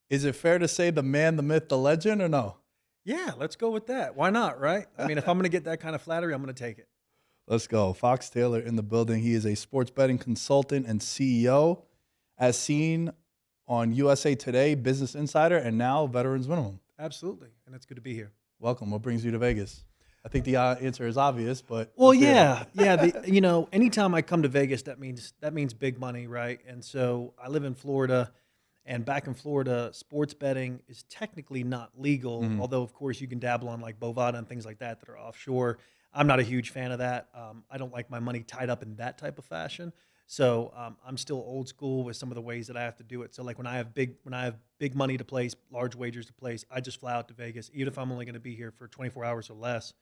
Is it fair to say the man, the myth, the legend, or no? Yeah, let's go with that. Why not, right? I mean, if I'm gonna get that kind of flattery, I'm gonna take it. Let's go. Fox Taylor in the building. He is a sports betting consultant and CEO, as seen on USA Today, Business Insider, and now Veterans Minimum. Absolutely, and it's good to be here. Welcome. What brings you to Vegas? I think the answer is obvious, but Well, let's hear it. yeah. Anytime I come to Vegas, that means big money, right? And so I live in Florida, and back in Florida, sports betting is technically not legal. Mhm. Although, of course, you can dabble on like Bovada and things like that are offshore. I'm not a huge fan of that. I don't like my money tied up in that type of fashion. So I'm still old school with some of the ways that I have to do it. So like when I have big money to place, large wagers to place, I just fly out to Vegas, even if I'm only going to be here for 24 hours or less.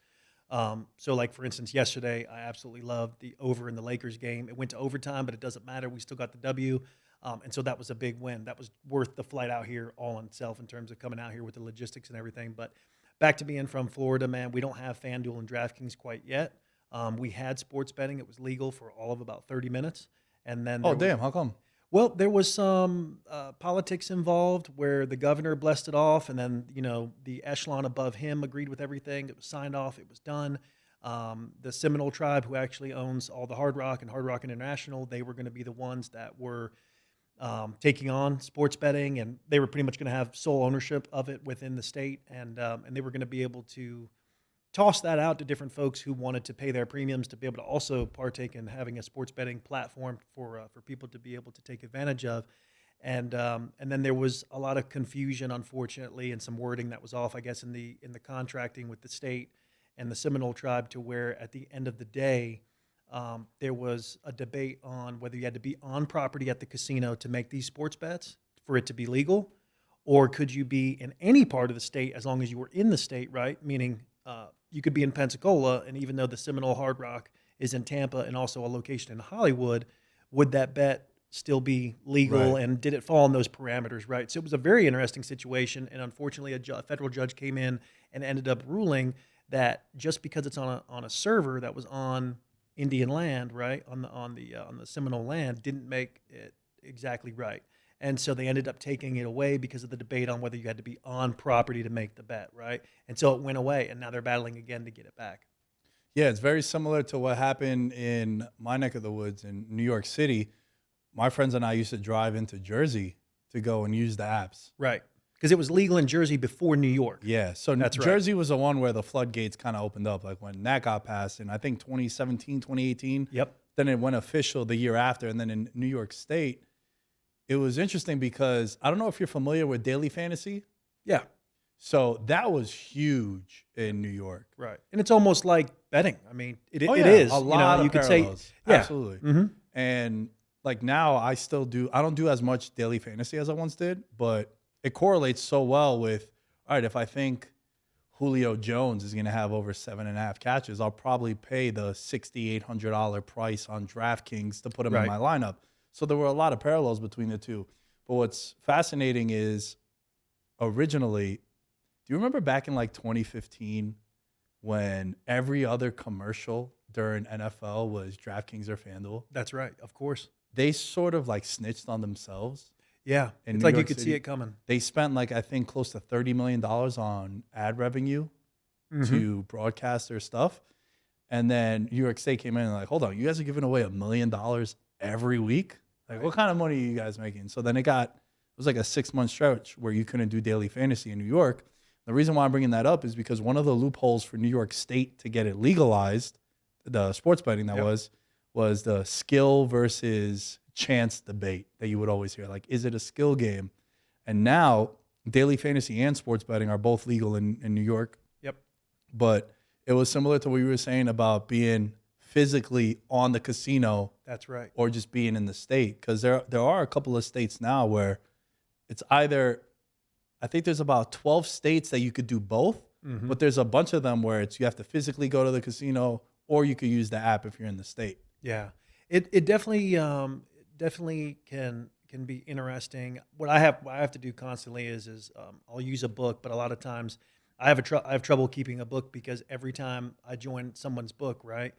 So like for instance, yesterday I absolutely loved the over in the Lakers game. It went to overtime, but it doesn't matter. We still got the W. And so that was a big win. That was worth the flight out here all in itself in terms of coming out here with the logistics and everything. But back to being from Florida, man, we don't have FanDuel and DraftKings quite yet. We had sports betting. It was legal for all of about 30 minutes. And then Oh, there was damn. How come? well, there was some politics involved where the governor blessed it off, and then the echelon above him agreed with everything. It was signed off. It was done. The Seminole tribe, who actually owns all the Hard Rock and Hard Rock International, they were going to be the ones that were taking on sports betting, and they were pretty much going to have sole ownership of it within the state, and they were going to be able to toss that out to different folks who wanted to pay their premiums to be able to also partake in having a sports betting platform for people to be able to take advantage of. And then there was a lot of confusion, unfortunately, and some wording that was off, I guess, in the contracting with the state and the Seminole tribe, to where at the end of the day, there was a debate on whether you had to be on property at the casino to make these sports bets for it to be legal, or could you be in any part of the state as long as you were in the state, right? Meaning you could be in Pensacola, and even though the Seminole Hard Rock is in Tampa and also a location in Hollywood, would that bet still be legal, Right. and did it fall in those parameters, right? So it was a very interesting situation, and unfortunately, a federal judge came in and ended up ruling that just because it's on a server that was on Indian land, right, on the Seminole land, didn't make it exactly right. And so they ended up taking it away because of the debate on whether you had to be on property to make the bet, right? And so it went away, and now they're battling again to get it back. Yeah, it's very similar to what happened in my neck of the woods in New York City. My friends and I used to drive into Jersey to go and use the apps. Right. Because it was legal in Jersey before New York. Yeah, so That's right. Jersey was the one where the floodgates kind of opened up, like when that got passed in, I think, 2017, 2018. Yep. Then it went official the year after. And then in New York State, it was interesting because I don't know if you're familiar with daily fantasy. Yeah. So that was huge in New York. Right. And it's almost like betting. I mean, it Oh, it yeah, is. a lot You of could say, parallels. yeah. Absolutely. Hmm. And like now I still do, I don't do as much daily fantasy as I once did, but it correlates so well with, all right, if I think Julio Jones is going to have over 7.5 catches, I'll probably pay the $6,800 price on DraftKings to put him in Right. my lineup. So there were a lot of parallels between the two. But what's fascinating is originally, do you remember back in like 2015 when every other commercial during NFL was DraftKings or FanDuel? That's right. Of course. They sort of like snitched on themselves Yeah. in It's New like you York could see City. it coming. They spent like, I think, close to $30 million on ad revenue Hmm. to broadcast their stuff. And then New York State came in and like, hold on, you guys are giving away $1 million every week? Like, Right. what kind of money are you guys making? So then it was like a 6-month stretch where you couldn't do daily fantasy in New York. The reason why I'm bringing that up is because one of the loopholes for New York State to get it legalized, the sports betting that Yep. was the skill versus chance debate that you would always hear. Like, is it a skill game? And now daily fantasy and sports betting are both legal in New York. Yep. But it was similar to what you were saying about being physically on the casino That's right. or just being in the state. Because there are a couple of states now where it's either, I think there's about 12 states that you could do both, Hmm. but there's a bunch of them where it's you have to physically go to the casino or you could use the app if you're in the state. Yeah. It definitely can be interesting. What I have to do constantly is I'll use a book, but a lot of times I have trouble keeping a book because every time I join someone's book, right,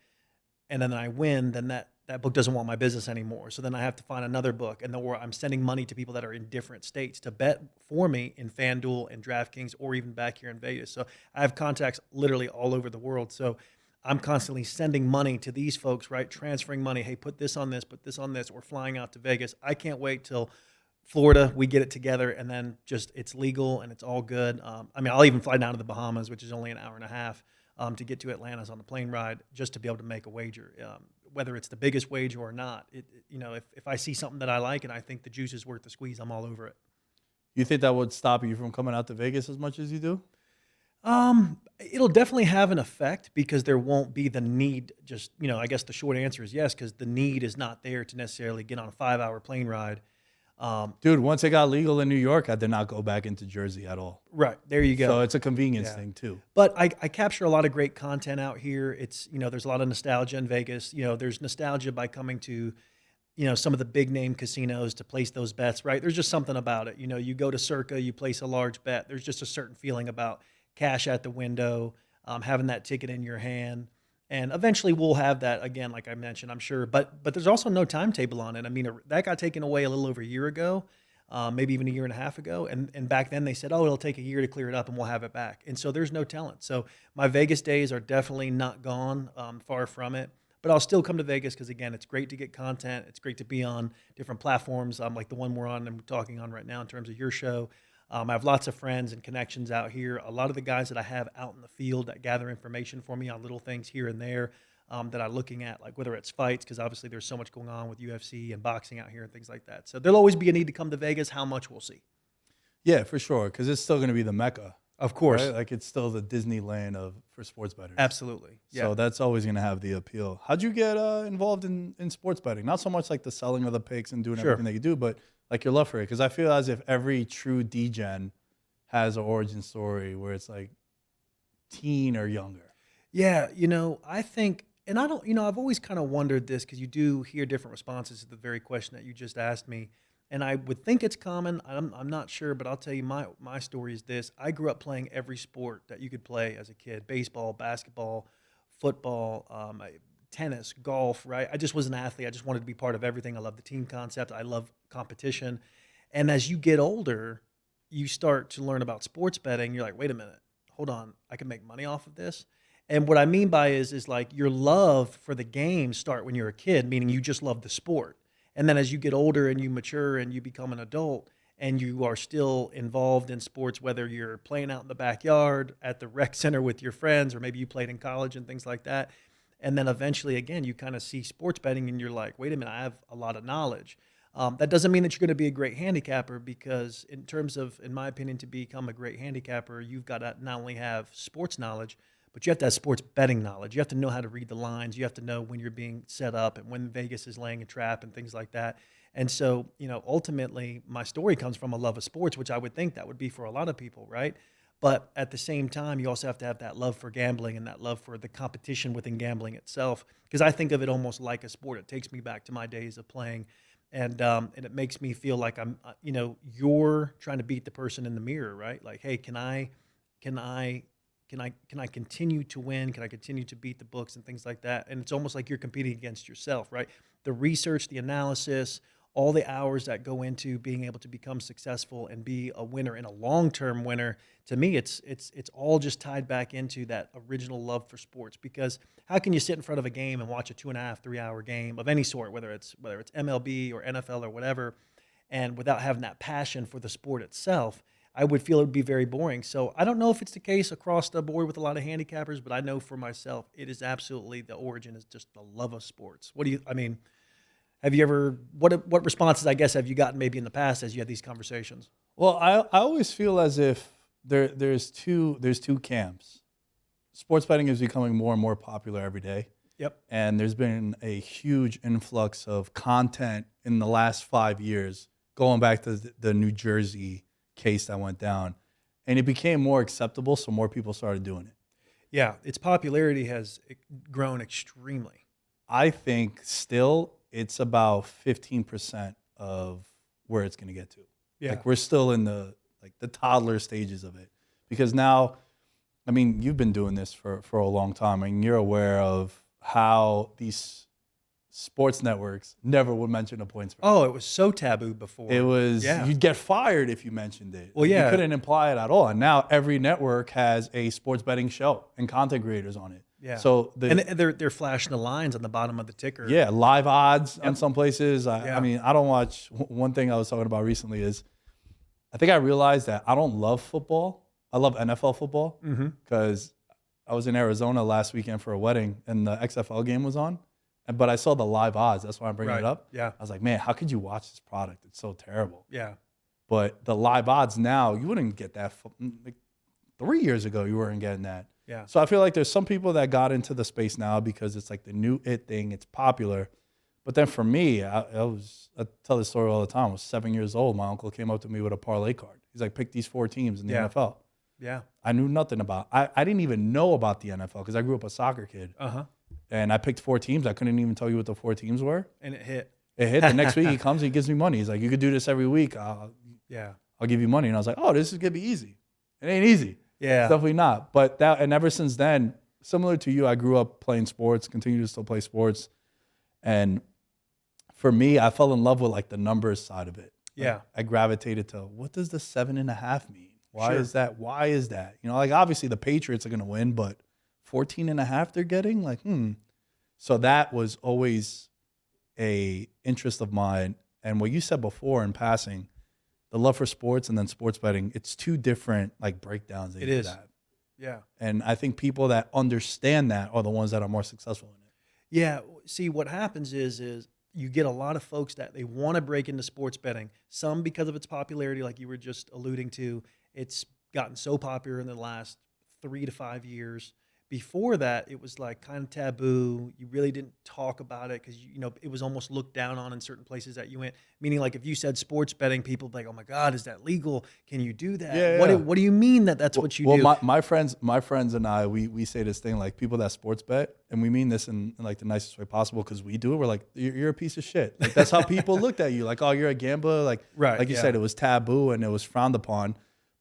and then I win, then that book doesn't want my business anymore. So then I have to find another book, and then where I'm sending money to people that are in different states to bet for me in FanDuel and DraftKings, or even back here in Vegas. So I have contacts literally all over the world. So I'm constantly sending money to these folks, right? Transferring money. Hey, put this on this, put this on this. Or flying out to Vegas. I can't wait till Florida, we get it together, and then just it's legal and it's all good. I mean, I'll even fly down to the Bahamas, which is only an hour and a half, to get to Atlanta's on the plane ride, just to be able to make a wager. Whether it's the biggest wager or not, if I see something that I like and I think the juice is worth the squeeze, I'm all over it. You think that would stop you from coming out to Vegas as much as you do? It'll definitely have an effect because there won't be the need. Just I guess the short answer is yes, because the need is not there to necessarily get on a 5-hour plane ride. Dude, once it got legal in New York, I did not go back into Jersey at all. Right, there you go. So it's a convenience thing too. But I capture a lot of great content out here. It's there's a lot of nostalgia in Vegas. There's nostalgia by coming to some of the big name casinos to place those bets. Right, there's just something about it. You go to Circa, you place a large bet. There's just a certain feeling about cash at the window, having that ticket in your hand. And eventually we'll have that again, like I mentioned, I'm sure. But there's also no timetable on it. I mean, that got taken away a little over a year ago, maybe even a year and a half ago. And back then they said, oh, it'll take a year to clear it up and we'll have it back. And so there's no telling. So my Vegas days are definitely not gone, far from it. But I'll still come to Vegas because, again, it's great to get content. It's great to be on different platforms, like the one we're on and talking on right now in terms of your show. I have lots of friends and connections out here. A lot of the guys that I have out in the field that gather information for me on little things here and there that I'm looking at, like whether it's fights, because obviously there's so much going on with UFC and boxing out here and things like that. So there'll always be a need to come to Vegas. How much, we'll see. Yeah, for sure, because it's still going to be the Mecca. Of course. Right? Like it's still the Disneyland for sports bettors. Absolutely. Yeah. So that's always going to have the appeal. How'd you get involved in sports betting? Not so much like the selling of the picks and doing everything that you do, but like your love for it. Because I feel as if every true DGen has an origin story where it's like teen or younger. Yeah, I think, and I don't, I've always kind of wondered this because you do hear different responses to the very question that you just asked me. And I would think it's common. I'm not sure, but I'll tell you my story is this. I grew up playing every sport that you could play as a kid: baseball, basketball, football, tennis, golf, right? I just was an athlete. I just wanted to be part of everything. I love the team concept. I love competition. And as you get older, you start to learn about sports betting. You're like, wait a minute, hold on. I can make money off of this. And what I mean by is like your love for the game start when you're a kid, meaning you just love the sport. And then as you get older and you mature and you become an adult and you are still involved in sports, whether you're playing out in the backyard, at the rec center with your friends, or maybe you played in college and things like that. And then eventually, again, you kind of see sports betting and you're like, wait a minute, I have a lot of knowledge. That doesn't mean that you're going to be a great handicapper because in terms of, in my opinion, to become a great handicapper, you've got to not only have sports knowledge, but you have to have sports betting knowledge. You have to know how to read the lines. You have to know when you're being set up and when Vegas is laying a trap and things like that. And so, ultimately, my story comes from a love of sports, which I would think that would be for a lot of people, right? But at the same time, you also have to have that love for gambling and that love for the competition within gambling itself. Because I think of it almost like a sport. It takes me back to my days of playing. And it makes me feel like I'm, you're trying to beat the person in the mirror, right? Like, hey, can I continue to win? Can I continue to beat the books and things like that? And it's almost like you're competing against yourself, right? The research, the analysis, all the hours that go into being able to become successful and be a winner and a long-term winner. To me, it's all just tied back into that original love for sports. Because how can you sit in front of a game and watch a 2.5, 3-hour game of any sort, whether it's MLB or NFL or whatever, and without having that passion for the sport itself? I would feel it would be very boring. So I don't know if it's the case across the board with a lot of handicappers, but I know for myself, it is absolutely the origin is just the love of sports. Have you ever, what responses, I guess, have you gotten maybe in the past as you had these conversations? Well, I always feel as if there's two camps. Sports betting is becoming more and more popular every day. Yep. And there's been a huge influx of content in the last 5 years, going back to the New Jersey case that went down. And it became more acceptable, so more people started doing it. Yeah, its popularity has grown extremely. I think still it's about 15% of where it's going to get to. Yeah. Like we're still in the toddler stages of it. Because now, I mean, you've been doing this for a long time and you're aware of how these sports networks never would mention a point spread. Oh, it was so taboo before. It was, Yeah. you'd get fired if you mentioned it. Well, yeah. You couldn't imply it at all. And now every network has a sports betting show and content creators on it. Yeah. So and they're flashing the lines on the bottom of the ticker. yeah, live odds on some places. Yeah. I mean, I don't watch. One thing I was talking about recently is I think I realized that I don't love football. I love NFL football because I was in Arizona last weekend for a wedding and the XFL game was on. But I saw the live odds. That's why I'm bringing it up. Yeah. I was like, man, how could you watch this product? It's so terrible. Yeah. But the live odds now, you wouldn't get that. Like 3 years ago, you weren't getting that. Yeah. So I feel like there's some people that got into the space now because it's like the new it thing. It's popular. But then for me, I tell this story all the time. I was 7 years old. My uncle came up to me with a parlay card. He's like, pick these 4 teams in the NFL. Yeah. I knew nothing about. I didn't even know about the NFL because I grew up a soccer kid. And I picked 4 teams. I couldn't even tell you what the 4 teams were. And it hit. It hit. The next week he comes, he gives me money. He's like, you could do this every week. I'll give you money. And I was like, oh, this is gonna be easy. It ain't easy. Yeah. It's definitely not. But that, and ever since then, similar to you, I grew up playing sports, continue to still play sports. And for me, I fell in love with like the numbers side of it. Yeah. I gravitated to, what does the 7.5 mean? Why Sure. is that? Why is that? You know, like obviously the Patriots are going to win, but 14.5 they're getting, like, So that was always a interest of mine. And what you said before in passing, the love for sports and then sports betting, it's 2 different like breakdowns that It you is. have. Yeah. And I think people that understand that are the ones that are more successful in it. Yeah. See, what happens is you get a lot of folks that they want to break into sports betting. Some because of its popularity, like you were just alluding to. It's gotten so popular in the last 3 to 5 years. Before that, it was like kind of taboo. You really didn't talk about it because it was almost looked down on in certain places that you went. Meaning, like if you said sports betting, people would be like, "Oh my God, is that legal? Can you do that? Yeah, What do you mean that's what you do?" Well, my friends and I, we say this thing like people that sports bet, and we mean this in like the nicest way possible because we do it. We're like, you're a piece of shit. Like that's how people looked at you. Like, oh, you're a gambler. Like, Right, like you yeah. said, it was taboo and it was frowned upon,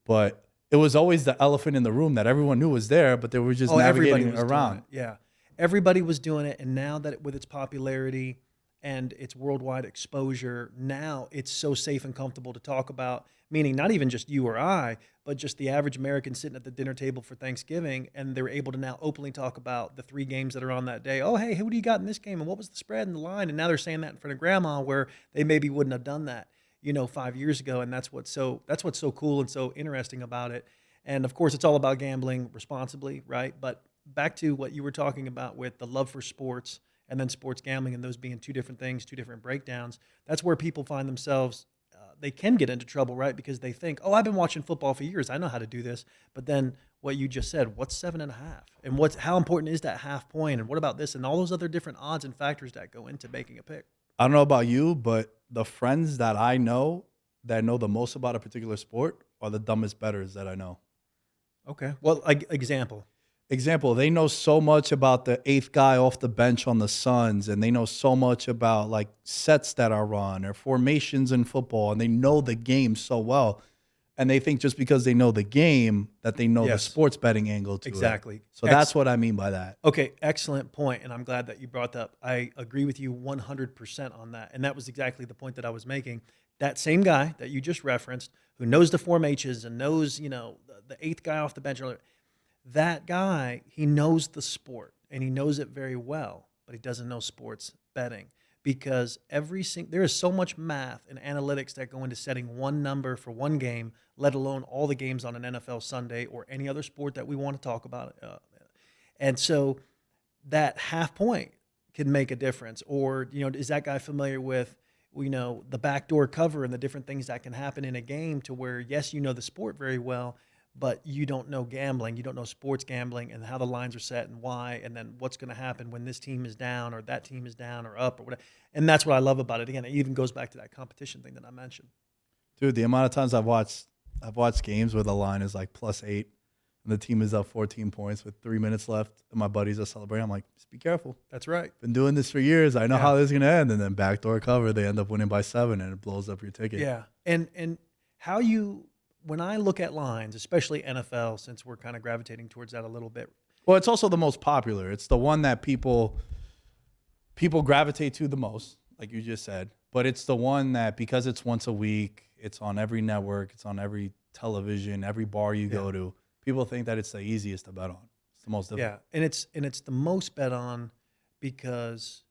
but it was always the elephant in the room that everyone knew was there, but they were just navigating was around. doing it. Yeah, everybody was doing it, and now that with its popularity and its worldwide exposure, now it's so safe and comfortable to talk about. Meaning, not even just you or I, but just the average American sitting at the dinner table for Thanksgiving, and they're able to now openly talk about the 3 games that are on that day. Oh, hey, who do you got in this game, and what was the spread and the line? And now they're saying that in front of grandma, where they maybe wouldn't have done that, 5 years ago. And that's what's so cool and so interesting about it. And of course, it's all about gambling responsibly, right? But back to what you were talking about with the love for sports and then sports gambling, and those being 2 different things, 2 different breakdowns. That's where people find themselves. They can get into trouble, right? Because they think, oh, I've been watching football for years. I know how to do this. But then what you just said, what's 7.5? And how important is that half point? And what about this? And all those other different odds and factors that go into making a pick. I don't know about you, but the friends that I know that know the most about a particular sport are the dumbest bettors that I know. Okay. Well, like example, they know so much about the 8th guy off the bench on the Suns, and they know so much about like sets that are run or formations in football, and they know the game so well. And they think just because they know the game that they know the Yes. sports betting angle to it. Exactly. So that's what I mean by that. Okay, excellent point, and I'm glad that you brought that up. I agree with you 100% on that, and that was exactly the point that I was making. That same guy that you just referenced, who knows the form H's and knows, the 8th guy off the bench, that guy, he knows the sport, and he knows it very well, but he doesn't know sports betting. Because there is so much math and analytics that go into setting one number for one game, let alone all the games on an NFL Sunday or any other sport that we want to talk about. And so that half point can make a difference. Or, is that guy familiar with, the backdoor cover and the different things that can happen in a game to where, yes, you know the sport very well, but you don't know gambling, you don't know sports gambling and how the lines are set and why, and then what's going to happen when this team is down or that team is down or up or whatever. And that's what I love about it. Again, it even goes back to that competition thing that I mentioned. Dude, the amount of times I've watched games where the line is like +8 and the team is up 14 points with 3 minutes left and my buddies are celebrating. I'm like, just be careful. That's right. Been doing this for years. I know Yeah. how this is going to end. And then backdoor cover, they end up winning by 7 and it blows up your ticket. Yeah. And how when I look at lines, especially NFL, since we're kind of gravitating towards that a little bit. Well, it's also the most popular. It's the one that people people gravitate to the most, like you just said. But it's the one that, because it's once a week, it's on every network, it's on every television, every bar you go to. People think that it's the easiest to bet on. It's the most difficult. Yeah, and it's the most bet on because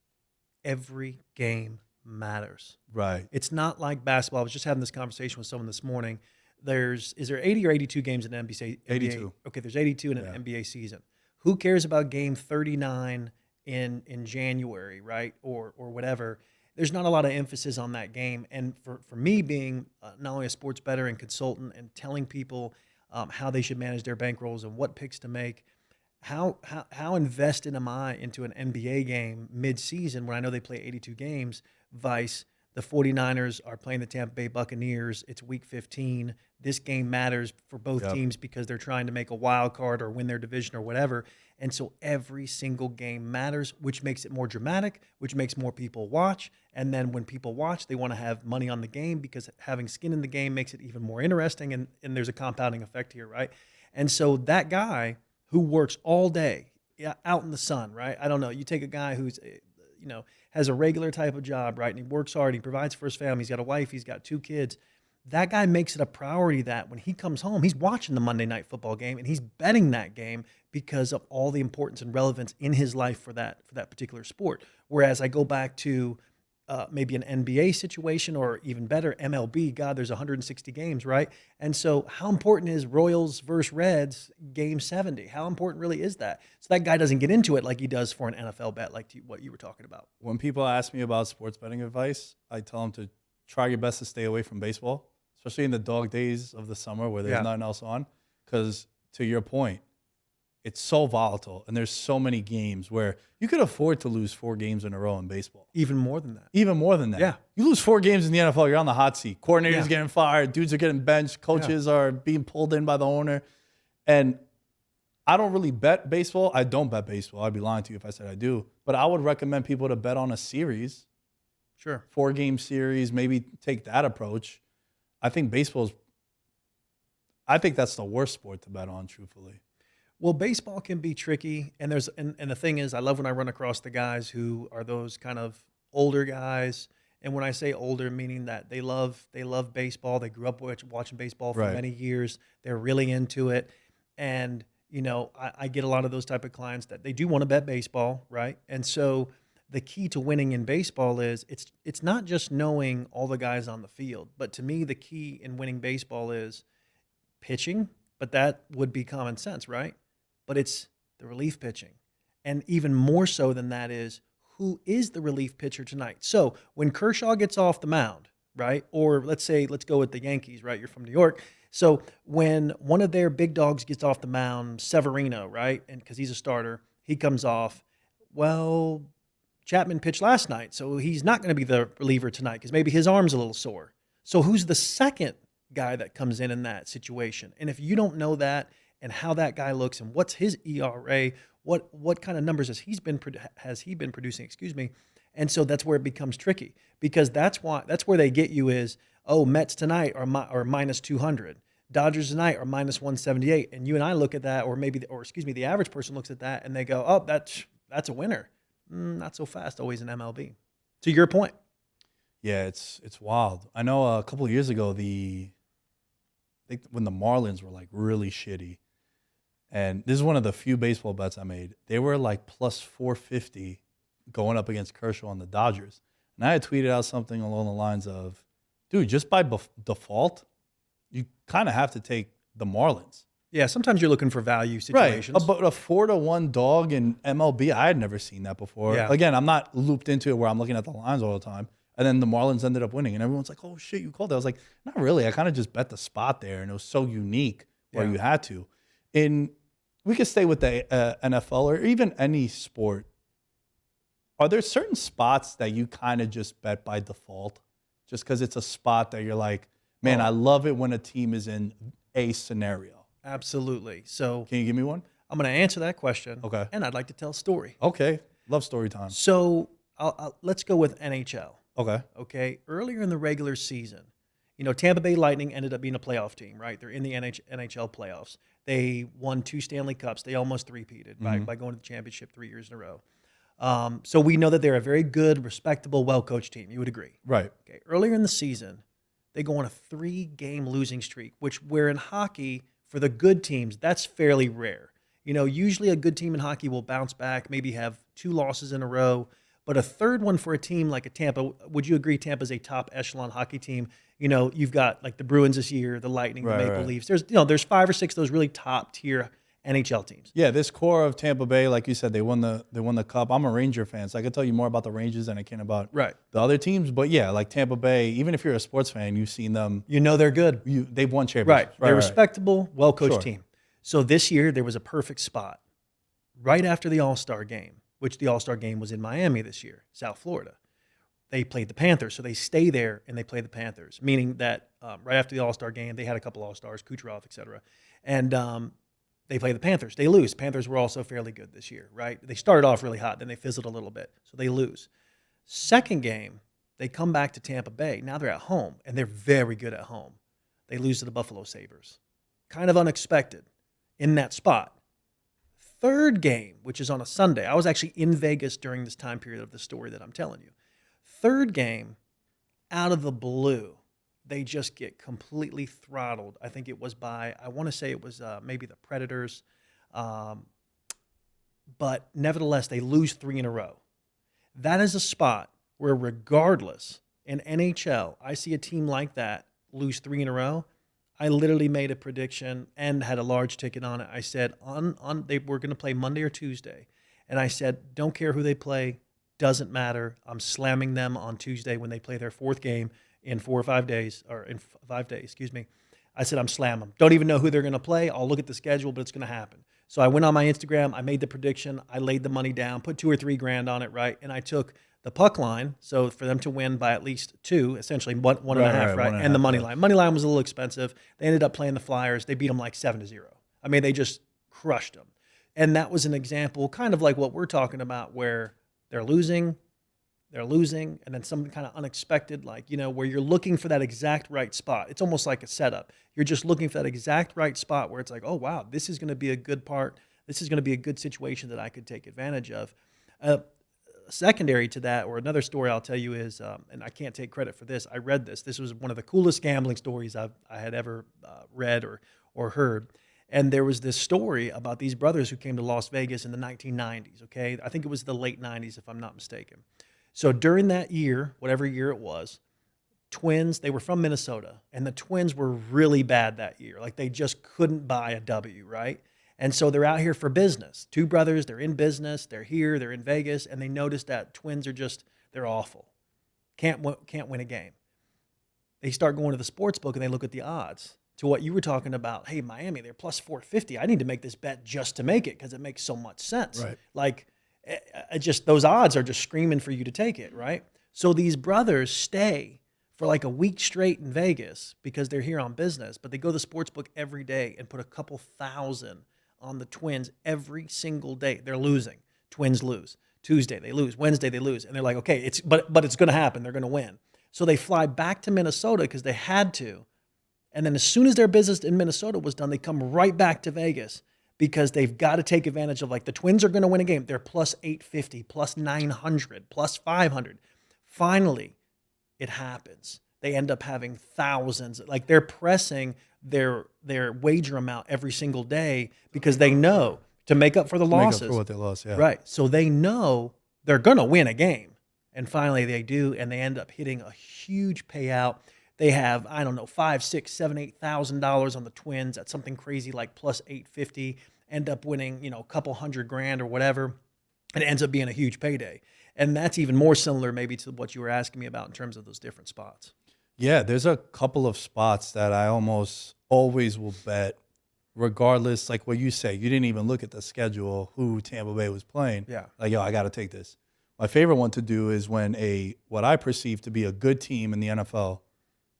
every game matters. Right. It's not like basketball. I was just having this conversation with someone this morning. Is there 80 or 82 games in an NBA? 82. Okay, there's 82 in an NBA season. Who cares about game 39 in January, right? Or whatever. There's not a lot of emphasis on that game. And for me being not only a sports bettor and consultant and telling people how they should manage their bankrolls and what picks to make, how invested am I into an NBA game mid-season when I know they play 82 games, vice the 49ers are playing the Tampa Bay Buccaneers. It's week 15. This game matters for both teams because they're trying to make a wild card or win their division or whatever. And so every single game matters, which makes it more dramatic, which makes more people watch. And then when people watch, they want to have money on the game because having skin in the game makes it even more interesting. And there's a compounding effect here, right? And so that guy who works all day out in the sun, right? I don't know. You take a guy who's, has a regular type of job, right? And he works hard. He provides for his family. He's got a wife. He's got 2 kids. That guy makes it a priority that when he comes home, he's watching the Monday Night Football game and he's betting that game because of all the importance and relevance in his life for that particular sport. Whereas I go back to maybe an NBA situation or even better, MLB. God, there's 160 games, right? And so how important is Royals versus Reds game 70? How important really is that? So that guy doesn't get into it like he does for an NFL bet, like what you were talking about. When people ask me about sports betting advice, I tell them to try your best to stay away from baseball, especially in the dog days of the summer where there's nothing else on. Because to your point, it's so volatile, and there's so many games where you could afford to lose 4 games in a row in baseball. Even more than that. Even more than that. Yeah. You lose 4 games in the NFL, you're on the hot seat. Coordinators getting fired, dudes are getting benched, coaches are being pulled in by the owner. And I don't really bet baseball. I don't bet baseball. I'd be lying to you if I said I do. But I would recommend people to bet on a series. Sure. 4-game series, maybe take that approach. I think that's the worst sport to bet on, truthfully. Well, baseball can be tricky, and the thing is, I love when I run across the guys who are those kind of older guys. And when I say older, meaning that they love baseball. They grew up watching baseball for many years. They're really into it, and I get a lot of those type of clients that they do want to bet baseball, right? And so the key to winning in baseball is it's not just knowing all the guys on the field, but to me, the key in winning baseball is pitching. But that would be common sense, right? But it's the relief pitching. And even more so than that is, who is the relief pitcher tonight? So when Kershaw gets off the mound, right? Or let's go with the Yankees, right? You're from New York. So when one of their big dogs gets off the mound, Severino, right? And because he's a starter, he comes off. Well, Chapman pitched last night, so he's not going to be the reliever tonight because maybe his arm's a little sore. So who's the second guy that comes in that situation? And if you don't know that and how that guy looks and what's his ERA, what kind of numbers has he been producing, and so that's where it becomes tricky, because that's where they get you is, Mets tonight are minus 200, Dodgers tonight are minus 178, and you and I look at that, the average person looks at that and they go, oh, that's a winner. Not so fast always in MLB. To your point. Yeah, it's wild. I know a couple of years ago, when the Marlins were like really shitty, and this is one of the few baseball bets I made, they were like plus 450 going up against Kershaw and the Dodgers. And I had tweeted out something along the lines of, dude, just by default, you kind of have to take the Marlins. Yeah, sometimes you're looking for value situations. Right, but a 4-1 dog in MLB, I had never seen that before. Yeah. Again, I'm not looped into it where I'm looking at the lines all the time. And then the Marlins ended up winning, and everyone's like, "Oh shit, you called it." I was like, "Not really. I kind of just bet the spot there, and it was so unique where you had to." We could stay with the NFL or even any sport. Are there certain spots that you kind of just bet by default, just because it's a spot that you're like, "Man, I love it when a team is in a scenario"? Absolutely. So, can you give me one? I'm going to answer that question. Okay. And I'd like to tell a story. Okay. Love story time. So, let's go with NHL. Okay. Earlier in the regular season, Tampa Bay Lightning ended up being a playoff team, right? They're in the NHL playoffs. They won 2 Stanley Cups. They almost three-peated by going to the championship 3 years in a row. So we know that they're a very good, respectable, well-coached team. You would agree. Right. Okay. Earlier in the season, they go on a 3-game losing streak, where in hockey, for the good teams, that's fairly rare. Usually a good team in hockey will bounce back, maybe have 2 losses in a row, but a third one for a team like a Tampa, would you agree Tampa's a top echelon hockey team? You've got like the Bruins this year, the Lightning, the Maple Leafs. There's 5 or 6 of those really top tier NHL teams. Yeah, this core of Tampa Bay, like you said, they won the cup. I'm a Ranger fan, so I can tell you more about the Rangers than I can about the other teams. But yeah, like Tampa Bay, even if you're a sports fan, you've seen them. They're good. They've won championships. They're respectable, well-coached team. So this year there was a perfect spot right after the All-Star game, which the All-Star game was in Miami this year, South Florida. They played the Panthers, so they stay there and they play the Panthers, meaning that right after the All-Star game, they had a couple All-Stars, Kucherov, et cetera, and they play the Panthers. They lose. Panthers were also fairly good this year, right? They started off really hot, then they fizzled a little bit, so they lose. Second game, they come back to Tampa Bay. Now they're at home, and they're very good at home. They lose to the Buffalo Sabres. Kind of unexpected in that spot. Third game, which is on a Sunday. I was actually in Vegas during this time period of the story that I'm telling you. Third game, out of the blue, they just get completely throttled. I think it was I want to say it was maybe the Predators. But nevertheless, they lose 3 in a row. That is a spot where regardless, in NHL, I see a team like that lose 3 in a row. I literally made a prediction and had a large ticket on it. I said they were going to play Monday or Tuesday. And I said, don't care who they play, doesn't matter. I'm slamming them on Tuesday when they play their 4th game in 4 or 5 days, or in 5 days, excuse me. I said, I'm slamming them. Don't even know who they're going to play. I'll look at the schedule, but it's going to happen. So I went on my Instagram. I made the prediction. I laid the money down, put 2 or 3 grand on it, right? And I took the puck line, so for them to win by at least 2, essentially one and a half, right? And the money line. Money line was a little expensive. They ended up playing the Flyers. They beat them like 7-0. I mean, they just crushed them. And that was an example, kind of like what we're talking about, where they're losing, and then something kind of unexpected, like, where you're looking for that exact right spot. It's almost like a setup. You're just looking for that exact right spot where it's like, oh, wow, this is going to be a good part. This is going to be a good situation that I could take advantage of. Secondary to that, or another story I'll tell you is, and I can't take credit for this, I read this. This was one of the coolest gambling stories I had ever read or heard. And there was this story about these brothers who came to Las Vegas in the 1990s, okay? I think it was the late 90s, if I'm not mistaken. So during that year, whatever year it was, Twins, they were from Minnesota, and the Twins were really bad that year. Like, they just couldn't buy a W, right? And so they're out here for business. 2 brothers, they're in business, they're here, they're in Vegas, and they notice that Twins are they're awful. Can't win a game. They start going to the sports book and they look at the odds. To what you were talking about, hey, Miami, they're plus 450. I need to make this bet just to make it because it makes so much sense. Right. Like, those odds are just screaming for you to take it, right? So these brothers stay for like a week straight in Vegas because they're here on business, but they go to the sports book every day and put a couple thousand on the Twins every single day. They're losing. Twins lose. Tuesday they lose. Wednesday they lose. And they're like, okay, but it's going to happen. They're going to win. So they fly back to Minnesota because they had to. And then as soon as their business in Minnesota was done, they come right back to Vegas because they've got to take advantage of, like, the Twins are going to win a game. They're plus 850, plus 900, plus 500. Finally, it happens. They end up having thousands. Like, they're pressing their wager amount every single day because they know to make up for the losses. Make up for what they lost, yeah. Right. So they know they're going to win a game. And finally they do, and they end up hitting a huge payout. They have, I don't know, $5,000, $6,000, $7,000, $8,000 on the Twins at something crazy like plus 850. End up winning, a couple $100,000 or whatever. And it ends up being a huge payday. And that's even more similar maybe to what you were asking me about in terms of those different spots. Yeah, there's a couple of spots that I almost always will bet, regardless, like what you say. You didn't even look at the schedule, who Tampa Bay was playing. Yeah. Like, yo, I got to take this. My favorite one to do is when what I perceive to be a good team in the NFL